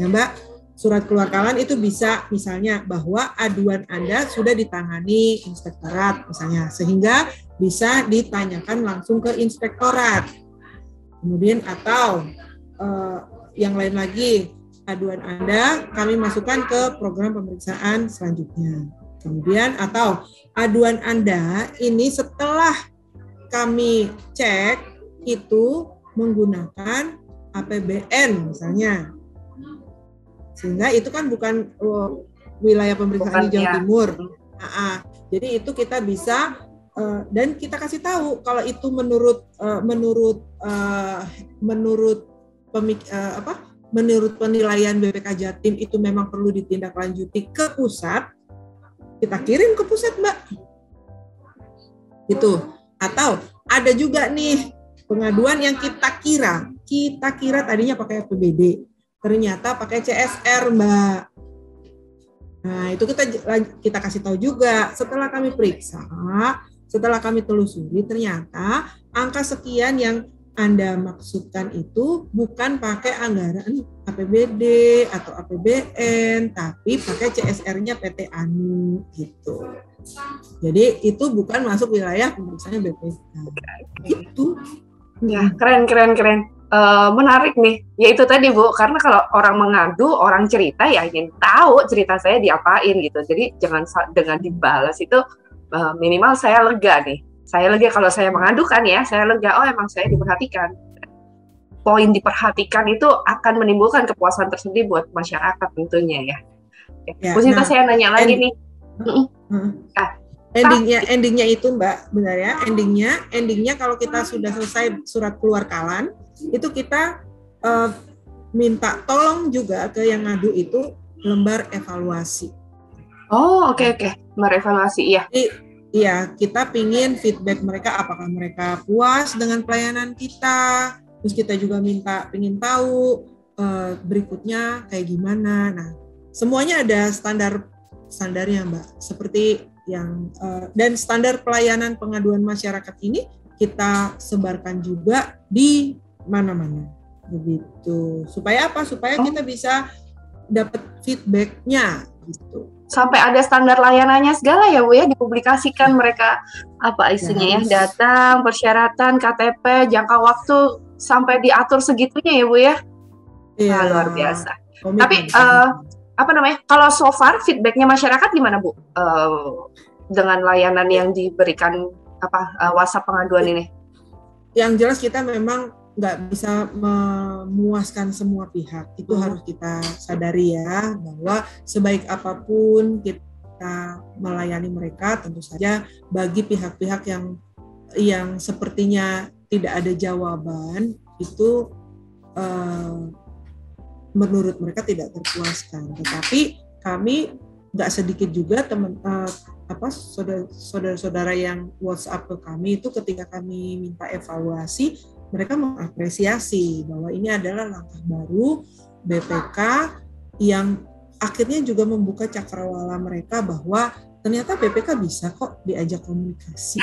Ya Mbak, surat keluar kalan itu bisa misalnya bahwa aduan Anda sudah ditangani inspektorat misalnya, sehingga bisa ditanyakan langsung ke inspektorat. Kemudian atau yang lain lagi, aduan Anda kami masukkan ke program pemeriksaan selanjutnya. Kemudian atau aduan Anda ini setelah kami cek itu menggunakan APBN misalnya. Sehingga itu kan bukan wilayah pemeriksaan di Jawa Timur. Jadi itu kita bisa dan kita kasih tahu kalau itu menurut penilaian BPK Jatim itu memang perlu ditindaklanjuti ke pusat, kita kirim ke pusat Mbak. Gitu. Atau ada juga nih pengaduan yang kita kira tadinya pakai APBD, ternyata pakai CSR Mbak. Nah itu kita kasih tahu juga setelah kami periksa, setelah kami telusuri ternyata angka sekian yang Anda maksudkan itu bukan pakai anggaran APBD atau APBN, tapi pakai CSR-nya PT Anu gitu. Jadi itu bukan masuk wilayah pemeriksaan BPK. Itu. Ya, keren. Menarik nih. Ya itu tadi Bu, karena kalau orang mengadu, orang cerita ya ingin tahu cerita saya diapain gitu. Jadi jangan dengan dibalas itu minimal saya lega nih. Saya lega kalau saya mengadukan ya, saya lega, oh emang saya diperhatikan. Poin diperhatikan itu akan menimbulkan kepuasan tersendiri buat masyarakat tentunya ya. Bu Sita, saya nanya lagi nih. Endingnya itu Mbak, benar ya, endingnya kalau kita sudah selesai surat keluar kalan, itu kita minta tolong juga ke yang ngadu itu lembar evaluasi. Oh oke. Lembar evaluasi ya. Iya, kita pingin feedback mereka, apakah mereka puas dengan pelayanan kita. Terus kita juga pingin tahu berikutnya kayak gimana. Nah, semuanya ada standarnya Mbak. Seperti yang dan standar pelayanan pengaduan masyarakat ini kita sebarkan juga di mana-mana. Begitu. Supaya apa? Supaya kita bisa dapat feedbacknya gitu. Sampai ada standar layanannya segala ya Bu ya, dipublikasikan mereka apa isinya ya, datang, persyaratan, KTP, jangka waktu sampai diatur segitunya ya Bu ya. Iya. Luar biasa. Tapi kalau so far feedbacknya masyarakat gimana Bu? Dengan layanan yang diberikan WhatsApp pengaduan ini? Yang jelas kita memang nggak bisa memuaskan semua pihak. Itu harus kita sadari ya, bahwa sebaik apapun kita melayani mereka, tentu saja bagi pihak-pihak yang sepertinya tidak ada jawaban, itu menurut mereka tidak terpuaskan. Tetapi kami nggak sedikit juga saudara-saudara yang WhatsApp ke kami itu ketika kami minta evaluasi, mereka mengapresiasi bahwa ini adalah langkah baru BPK yang akhirnya juga membuka cakrawala mereka bahwa ternyata BPK bisa kok diajak komunikasi.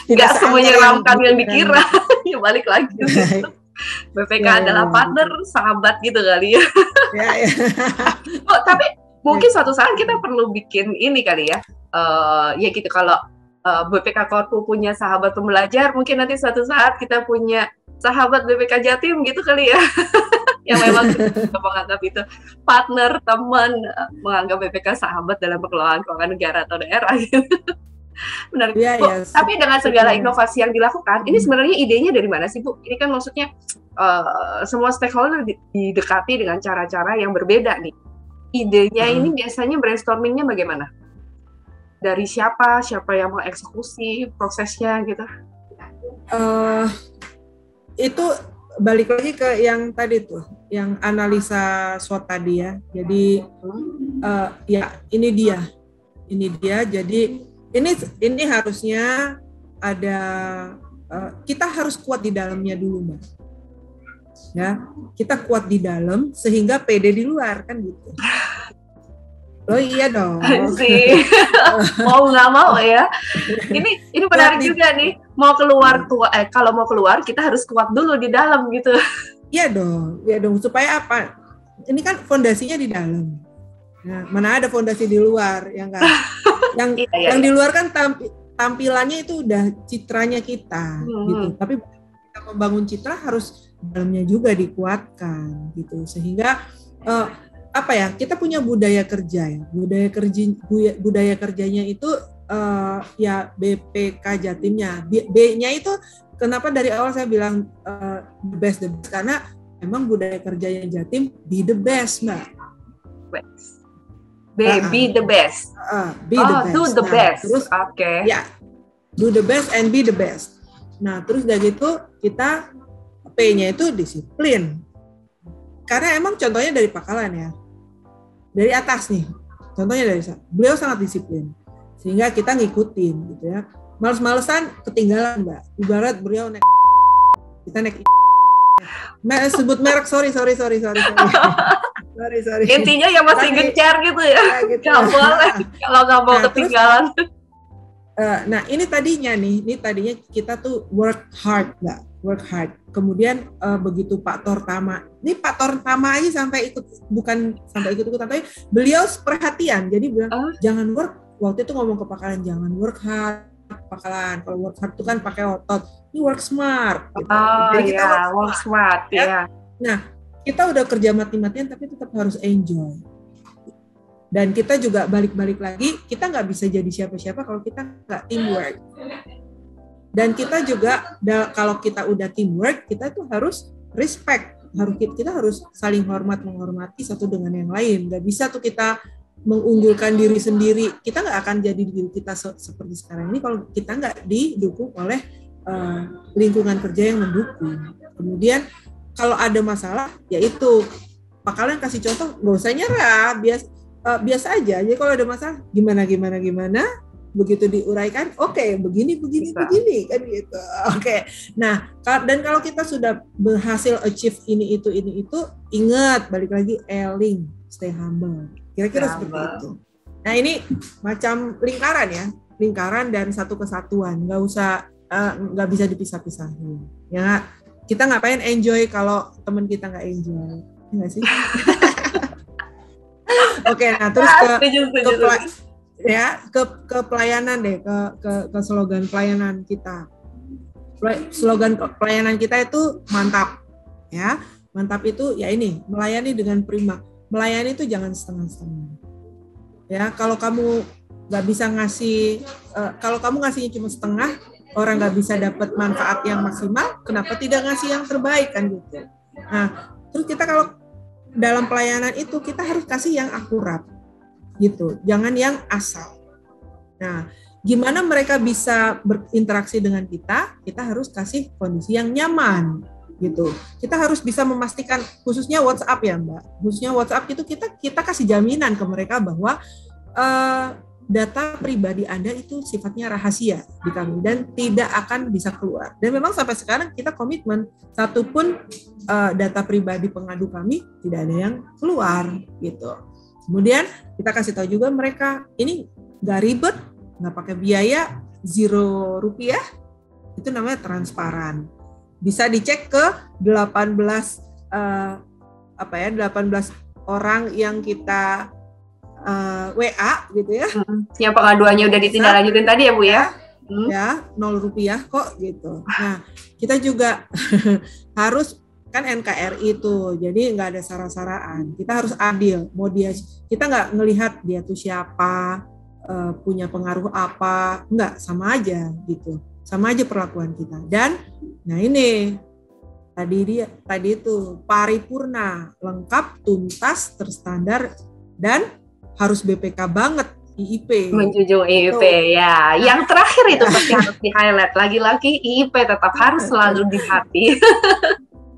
Tidak semenyeramkan yang dikira. Ya balik lagi. BPK adalah partner, sahabat gitu kali ya. Ya. Oh, tapi mungkin suatu saat kita perlu bikin ini kali ya. ya gitu, kalau BPK Korpu punya sahabat pembelajar, mungkin nanti suatu saat kita punya sahabat BPK Jatim gitu kali ya. Yang memang kita menganggap itu partner, teman, menganggap BPK sahabat dalam pengelolaan keuangan negara atau daerah gitu. Benar. Ya, Bu, ya, tapi dengan segala inovasi yang dilakukan, ini sebenarnya idenya dari mana sih, Bu? Ini kan maksudnya semua stakeholder didekati dengan cara-cara yang berbeda nih. Idenya ini biasanya brainstormingnya bagaimana? Dari siapa yang mau eksekusi prosesnya gitu? Itu balik lagi ke yang tadi tuh, yang analisa SWOT tadi ya. Jadi ya ini dia. Jadi ini harusnya ada, kita harus kuat di dalamnya dulu, Mbak. Ya, kita kuat di dalam sehingga pede di luar kan gitu. Oh iya dong. Sih. Mau nggak mau ya. Ini menarik juga nih. Kalau mau keluar kita harus kuat dulu di dalam gitu. Iya dong. Supaya apa? Ini kan fondasinya di dalam. Nah, mana ada fondasi di luar, ya kan? Yang di luar kan tampilannya itu udah citranya kita, gitu. Tapi kita membangun citra harus dalamnya juga dikuatkan, gitu. Sehingga kita punya budaya kerja ya. Budaya kerjanya itu ya BPK Jatimnya. B-nya itu kenapa dari awal saya bilang the best karena memang budaya kerjanya Jatim be the best, Mbak. Be the best. Be the best. Do the best. Terus, oke. Ya, do the best and be the best. Nah, terus dari itu kita P-nya itu disiplin. Karena emang contohnya dari Pakalan ya. Dari atas nih. Contohnya dari saya. Beliau sangat disiplin. Sehingga kita ngikutin gitu ya. Males-malesan ketinggalan, Mbak. Ibarat beliau naik kita naik sebut merek, sorry. Sorry. Intinya yang masih gencar gitu ya. Gitu. Gak boleh kalau nggak mau ketinggalan. Nah, ini tadinya kita tuh work hard, Mbak. Work hard. Kemudian begitu Pak Tortama, ini Pak Tortama aja bukan sampai ikut-ikutan, tapi beliau perhatian. Jadi bilang jangan work. Waktu itu ngomong ke Pakalan, jangan work hard, Pakalan. Kalau work hard itu kan pakai otot. Ini work smart. Gitu. Jadi kita work smart. Ya. Nah, kita udah kerja mati-matian tapi tetap harus enjoy. Dan kita juga balik-balik lagi, kita nggak bisa jadi siapa-siapa kalau kita nggak teamwork. Dan kita juga, kalau kita udah teamwork, kita tuh harus respect. Kita harus saling menghormati satu dengan yang lain. Nggak bisa tuh kita mengunggulkan diri sendiri. Kita nggak akan jadi diri kita seperti sekarang ini kalau kita nggak didukung oleh lingkungan kerja yang mendukung. Kemudian kalau ada masalah, yaitu Pakalan kasih contoh, nggak usah nyerah, biasa aja. Jadi kalau ada masalah, gimana, begitu diuraikan, oke, begini kan gitu. Oke. Nah, dan kalau kita sudah berhasil achieve ini itu, ingat balik lagi eling, stay humble. Kira-kira seperti itu. Nah, ini macam lingkaran dan satu kesatuan. Nggak bisa dipisah-pisahin. Ya, kita ngapain enjoy kalau teman kita nggak enjoy, nggak sih? Oke, nah terus ke pelayanan deh, ke slogan pelayanan kita. Slogan pelayanan kita itu mantap, ya. Mantap itu ya ini, melayani dengan prima. Melayani itu jangan setengah-setengah. Ya, kalau kamu nggak bisa ngasih, kalau kamu ngasihnya cuma setengah, orang nggak bisa dapat manfaat yang maksimal, kenapa tidak ngasih yang terbaik kan gitu. Nah, terus kita kalau dalam pelayanan itu kita harus kasih yang akurat gitu, jangan yang asal. Nah, gimana mereka bisa berinteraksi dengan kita harus kasih kondisi yang nyaman gitu. Kita harus bisa memastikan, khususnya WhatsApp ya Mbak, khususnya WhatsApp itu kita kasih jaminan ke mereka bahwa data pribadi Anda itu sifatnya rahasia di kami dan tidak akan bisa keluar. Dan memang sampai sekarang kita komitmen, satupun data pribadi pengadu kami tidak ada yang keluar gitu. Kemudian kita kasih tahu juga mereka, ini nggak ribet, nggak pakai biaya, Rp0, itu namanya transparan. Bisa dicek ke 18 orang yang kita WA gitu ya. Yang pengaduannya udah ditindaklanjutin tadi ya Bu ya. Ya, Rp0 kok gitu. Nah, kita juga harus kan NKRI itu, jadi nggak ada sara-saraan. Kita harus adil. Kita nggak ngelihat dia tuh siapa, punya pengaruh apa, nggak, sama aja gitu. Sama aja perlakuan kita. Dan, nah ini tadi itu paripurna, lengkap, tuntas, terstandar, dan harus BPK banget. IIP. Menjunjung IIP ya. Yang terakhir itu pasti harus di-highlight. Lagi-lagi IIP tetap harus selalu di hati.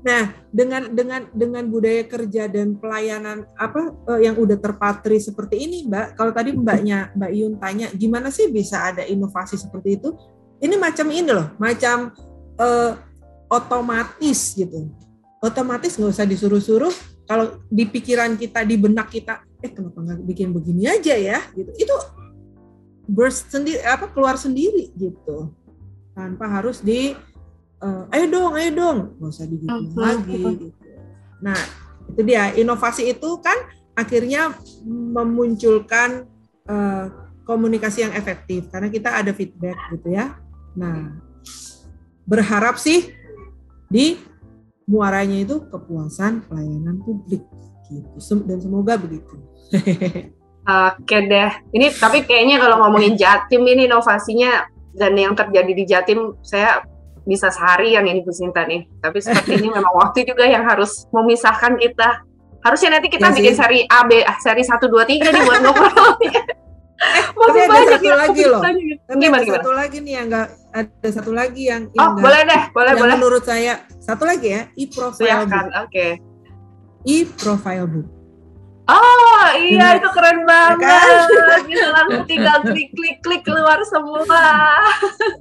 Nah, dengan budaya kerja dan pelayanan yang udah terpatri seperti ini, Mbak. Kalau tadi Mbak Yun tanya gimana sih bisa ada inovasi seperti itu? Ini macam ini loh, macam otomatis gitu. Otomatis nggak usah disuruh-suruh. Kalau di pikiran kita, di benak kita, kenapa nggak bikin begini aja ya? Gitu. Itu burst sendiri, keluar sendiri gitu, tanpa harus ayo dong, nggak usah digituin lagi. Gitu. Nah, itu dia, inovasi itu kan akhirnya memunculkan komunikasi yang efektif karena kita ada feedback gitu ya. Nah, berharap sih di muaranya itu kepuasan pelayanan publik gitu, dan semoga begitu. Oke deh, ini tapi kayaknya kalau ngomongin Jatim ini inovasinya dan yang terjadi di Jatim, saya bisa seharian ini Bu Sinta nih. Tapi seperti ini memang waktu juga yang harus memisahkan kita. Harusnya nanti kita bikin seri A, B, seri 1, 2, 3 nih buat ngobrol. Tapi ada satu lagi loh. Gimana? Satu lagi nih yang ada satu lagi yang boleh deh, boleh. Menurut saya satu lagi ya, e-profile book. Oke. E-profile book. Oh iya, itu keren banget. Bisa langsung tinggal klik keluar semua.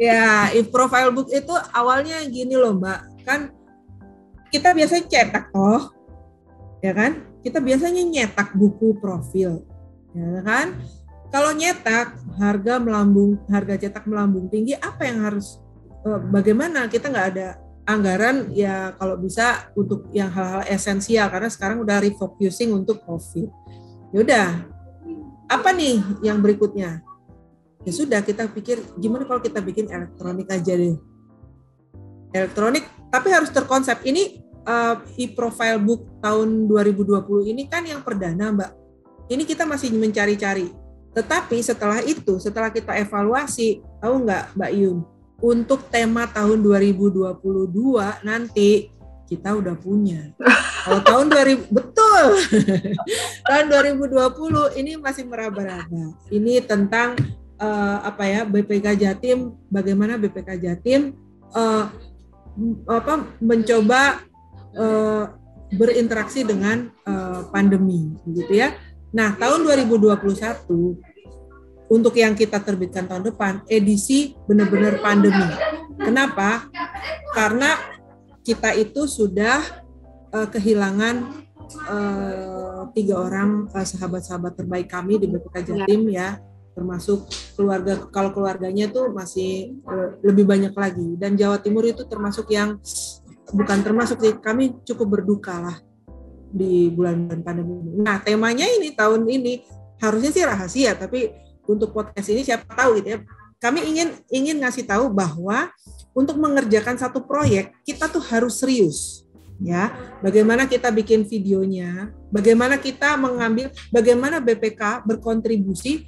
Ya, e-profile book itu awalnya gini loh Mbak, kan kita biasanya cetak toh, ya kan? Kita biasanya nyetak buku profil, ya kan? Kalau nyetak harga cetak melambung tinggi, apa yang harus bagaimana? Kita nggak ada anggaran ya kalau bisa untuk yang hal-hal esensial karena sekarang udah refocusing untuk COVID. Yaudah, apa nih yang berikutnya? Ya sudah, kita pikir gimana kalau kita bikin elektronik aja deh. Elektronik, tapi harus terkonsep. Ini e-profile book tahun 2020 ini kan yang perdana Mbak. Ini kita masih mencari-cari. Tetapi setelah kita evaluasi, tahu nggak Mbak Yun, untuk tema tahun 2022 nanti kita udah punya. Kalau tahun 2000, betul. Tahun 2020 ini masih meraba-raba. Ini tentang BPK Jatim, bagaimana BPK Jatim mencoba berinteraksi dengan pandemi, gitu ya. Nah, tahun 2021 untuk yang kita terbitkan tahun depan, edisi benar-benar pandemi. Kenapa? Karena kita itu sudah kehilangan 3 orang sahabat-sahabat terbaik kami di BPK Jatim ya, termasuk keluarga. Kalau keluarganya tuh masih lebih banyak lagi. Dan Jawa Timur itu termasuk yang, bukan termasuk sih, kami cukup berduka lah di bulan-bulan pandemi. Nah, temanya ini tahun ini harusnya sih rahasia, tapi untuk podcast ini siapa tahu gitu ya. Kami ingin ngasih tahu bahwa untuk mengerjakan satu proyek kita tuh harus serius, ya. Bagaimana kita bikin videonya, bagaimana kita bagaimana BPK berkontribusi.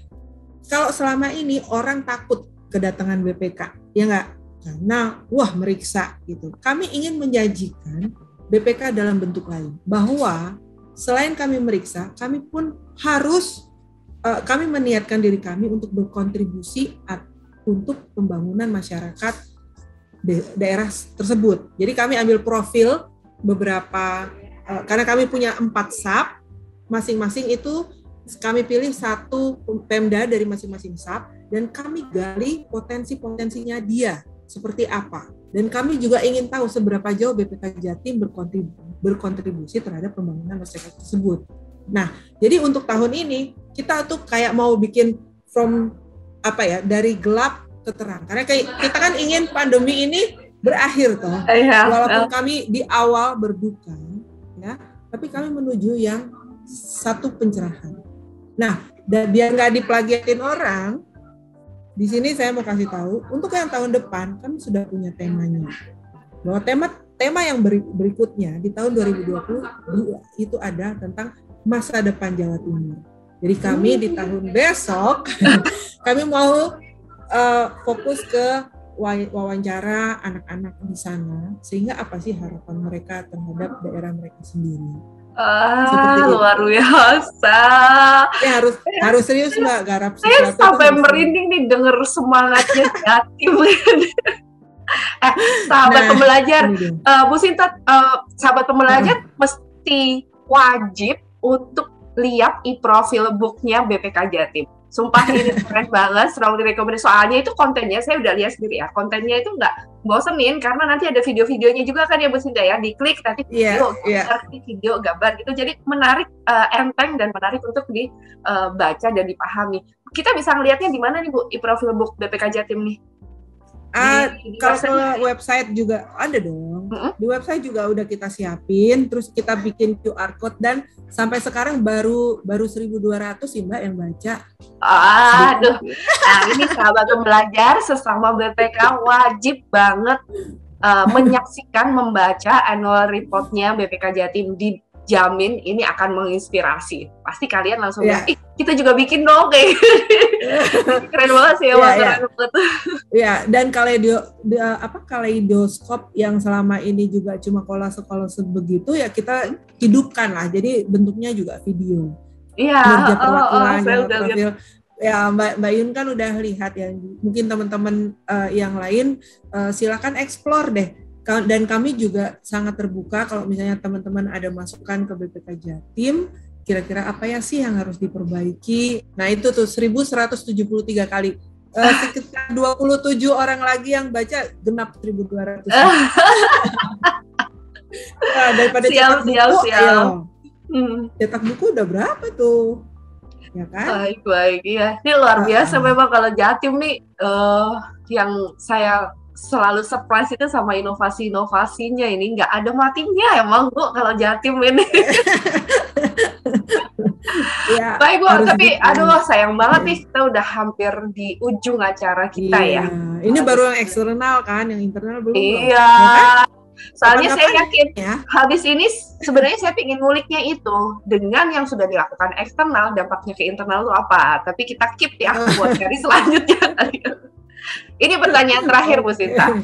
Kalau selama ini orang takut kedatangan BPK, ya enggak? Karena meriksa gitu. Kami ingin menyajikan BPK dalam bentuk lain, bahwa selain kami meriksa, kami pun harus kami meniatkan diri kami untuk berkontribusi untuk pembangunan masyarakat daerah tersebut. Jadi kami ambil profil beberapa, karena kami punya 4 SAP, masing-masing itu kami pilih 1 Pemda dari masing-masing SAP, dan kami gali potensi-potensinya dia seperti apa. Dan kami juga ingin tahu seberapa jauh BPK Jatim berkontribusi terhadap pembangunan masyarakat tersebut. Nah, jadi untuk tahun ini kita tuh kayak mau bikin dari gelap ke terang. Karena kita kan ingin pandemi ini berakhir toh. Walaupun kami di awal berduka, ya, tapi kami menuju yang satu pencerahan. Nah, Dan biar nggak diplagiatin orang, di sini saya mau kasih tahu, untuk yang tahun depan kan sudah punya temanya. Bahwa tema yang berikutnya di tahun 2022 itu ada tentang masa depan Jawa Timur. Jadi kami di tahun besok kami mau fokus ke wawancara anak-anak di sana, sehingga apa sih harapan mereka terhadap daerah mereka sendiri. Luar biasa. Ya harus serius Mbak, garap sesuatu. Saya sampai merinding nih denger semangatnya Jatim. Sahabat pembelajar, Bu Sinta, sahabat pembelajar mesti wajib untuk lihat e-profile booknya BPK Jatim. Sumpah ini keren banget, selalu direkomendasi. Soalnya itu kontennya, saya udah lihat sendiri ya, kontennya itu nggak bosenin, karena nanti ada video-videonya juga kan ya Bu Sinta ya, diklik nanti video, gambar gitu, jadi menarik, enteng dan menarik untuk dibaca dan dipahami. Kita bisa ngelihatnya di mana nih Bu, e-profile book BPK Jatim nih? Kalau website juga ada dong. Di website juga udah kita siapin, terus kita bikin QR code, dan sampai sekarang baru 1.200 sih Mbak yang baca. Aduh, nah ini sahabat pembelajar sesama BPK wajib banget menyaksikan, membaca annual report-nya BPK Jatim. Dijamin ini akan menginspirasi. Pasti kalian langsung kita juga bikin dong kayak keren banget sih ya. Dan kaleidoskop yang selama ini juga cuma kolase-kolase begitu ya, kita hidupkan lah, jadi bentuknya juga video. Kinerja perwakilannya, profil. Ya Mbak Yun kan udah lihat ya, mungkin teman-teman yang lain silakan explore deh. Dan kami juga sangat terbuka kalau misalnya teman-teman ada masukan ke BPK Jatim, kira-kira apa ya sih yang harus diperbaiki. Nah itu tuh 1.173 kali. Sekitar 27 orang lagi yang baca, genap 1.200. Nah, daripada cetak buku, ayo. Cetak buku udah berapa tuh? Ya kan? Baik, ya. Ini luar biasa memang kalau Jatim nih, yang saya selalu surprise itu sama inovasi-inovasinya ini, nggak ada matinya emang Bu kalau Jatim ini. Ya, baik Bu, tapi sayang banget nih kita udah hampir di ujung acara kita ya. Ini baru yang eksternal kan, yang internal belum. Iya. Ya kan? Soalnya saya yakin habis ini sebenarnya saya ingin nguliknya itu dengan yang sudah dilakukan eksternal, dampaknya ke internal itu apa. Tapi kita keep ya buat hari selanjutnya. Ini pertanyaan terakhir Bu Sinta.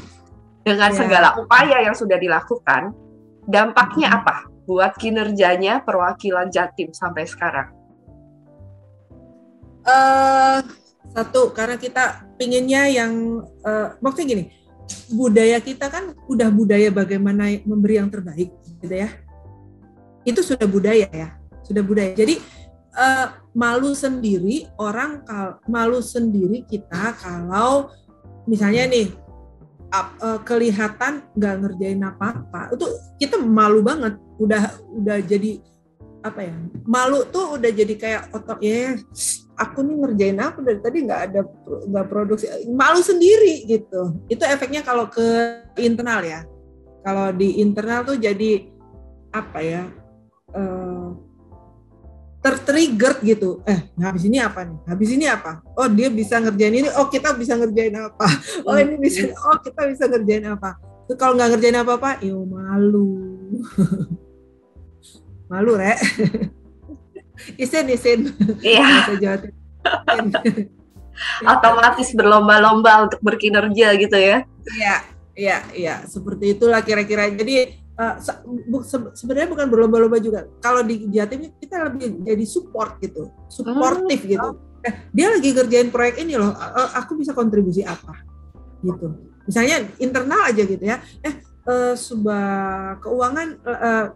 Dengan segala upaya yang sudah dilakukan, dampaknya apa buat kinerjanya perwakilan Jatim sampai sekarang? Satu, karena kita pinginnya yang maksudnya gini, budaya kita kan udah budaya bagaimana memberi yang terbaik gitu ya. Itu sudah budaya ya, sudah budaya. Jadi malu sendiri kita kalau misalnya nih kelihatan nggak ngerjain apa-apa, itu kita malu banget. Udah jadi apa ya, malu tuh udah jadi kayak otot ya, aku nih ngerjain apa dari tadi nggak produksi, malu sendiri gitu. Itu efeknya kalau ke internal ya. Kalau di internal tuh jadi apa ya, tertrigger gitu. Habis ini apa nih? Habis ini apa? Oh dia bisa ngerjain ini. Oh kita bisa ngerjain apa? Oh ini bisa. Oh kita bisa ngerjain apa? Tuh kalau nggak ngerjain apa-apa, malu. Malu Rek. Isin. Iya. Otomatis berlomba-lomba untuk berkinerja gitu ya. Iya. Seperti itulah kira-kira. Jadi sebenarnya bukan berlomba-lomba juga. Kalau di Jatim kita lebih jadi support gitu, supportif gitu. Dia lagi kerjain proyek ini loh, aku bisa kontribusi apa gitu. Misalnya internal aja gitu ya. Subah keuangan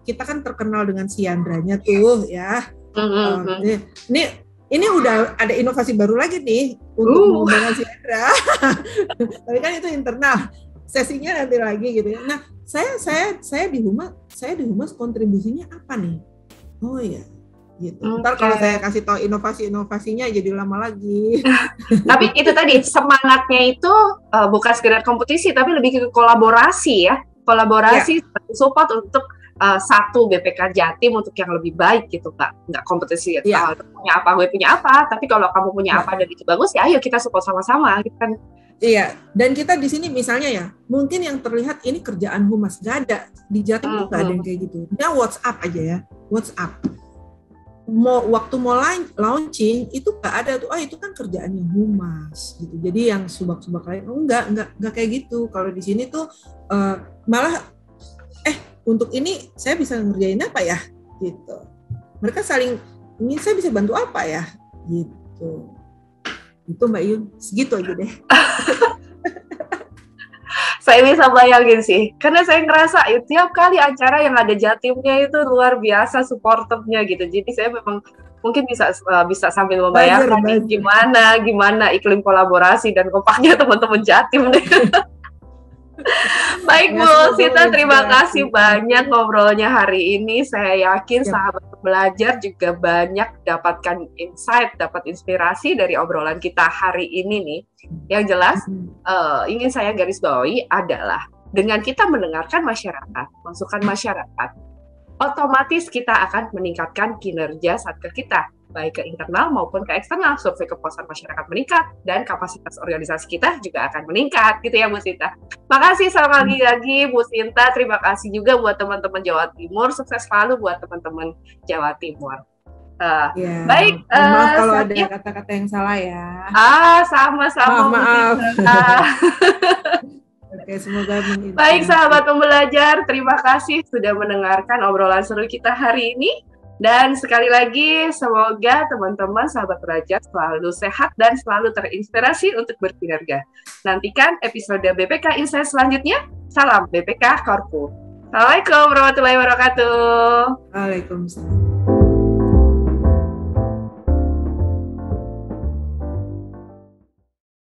kita kan terkenal dengan Siandranya tuh ya. Ini udah ada inovasi baru lagi nih untuk mengembangkan Siandra. Tapi kan itu internal. Sesinya nanti lagi gitu ya. Nah, saya di Humas kontribusinya apa nih? Oh iya, gitu. Ntar kalau saya kasih tahu inovasinya jadi lama lagi. Tapi itu tadi semangatnya itu bukan sekedar kompetisi, tapi lebih ke kolaborasi ya. Kolaborasi support untuk satu BPK Jatim untuk yang lebih baik gitu, nggak kompetisi. Iya. Punya apa, gue punya apa. Tapi kalau kamu punya apa dan itu bagus, ya ayo kita support sama-sama, gitu kan. Iya, dan kita di sini misalnya ya, mungkin yang terlihat ini kerjaan humas, nggak ada di Jatim tuh nggak ada yang kayak gitu. Nah, WhatsApp aja ya, WhatsApp. Waktu mau launching itu nggak ada tuh, itu kan kerjaannya humas gitu. Jadi yang subak-subak lain, nggak kayak gitu. Kalau di sini tuh malah, untuk ini saya bisa ngerjain apa ya, gitu. Mereka saling, ini saya bisa bantu apa ya, gitu. Itu Mbak Yun, segitu aja deh. Saya bisa bayangin sih, karena saya ngerasa tiap kali acara yang ada Jatimnya itu luar biasa supporternya gitu. Jadi saya memang mungkin bisa sambil membayangkan gimana iklim kolaborasi dan kompaknya teman-teman Jatim deh. Baik Bu Sinta, terima kasih banyak ngobrolnya hari ini. Saya yakin sahabat belajar juga banyak dapatkan insight, dapat inspirasi dari obrolan kita hari ini nih. Yang jelas ingin saya garis bawahi adalah dengan kita mendengarkan masyarakat, masukan masyarakat, otomatis kita akan meningkatkan kinerja satker kita, baik ke internal maupun ke eksternal. Survei kepuasan masyarakat meningkat dan kapasitas organisasi kita juga akan meningkat, gitu ya Bu Sinta. Makasih sekali lagi Bu Sinta, terima kasih juga buat teman-teman Jawa Timur, sukses selalu buat teman-teman Jawa Timur. Baik, maaf kalau ada kata-kata yang salah ya. Sama-sama. Maaf. Oke, semoga menginspirasi. Baik sahabat pembelajar, terima kasih sudah mendengarkan obrolan seru kita hari ini. Dan sekali lagi, semoga teman-teman sahabat belajar selalu sehat dan selalu terinspirasi untuk berkinerja. Nantikan episode BPK Insight selanjutnya. Salam BPK Korpu. Assalamualaikum warahmatullahi wabarakatuh. Waalaikumsalam.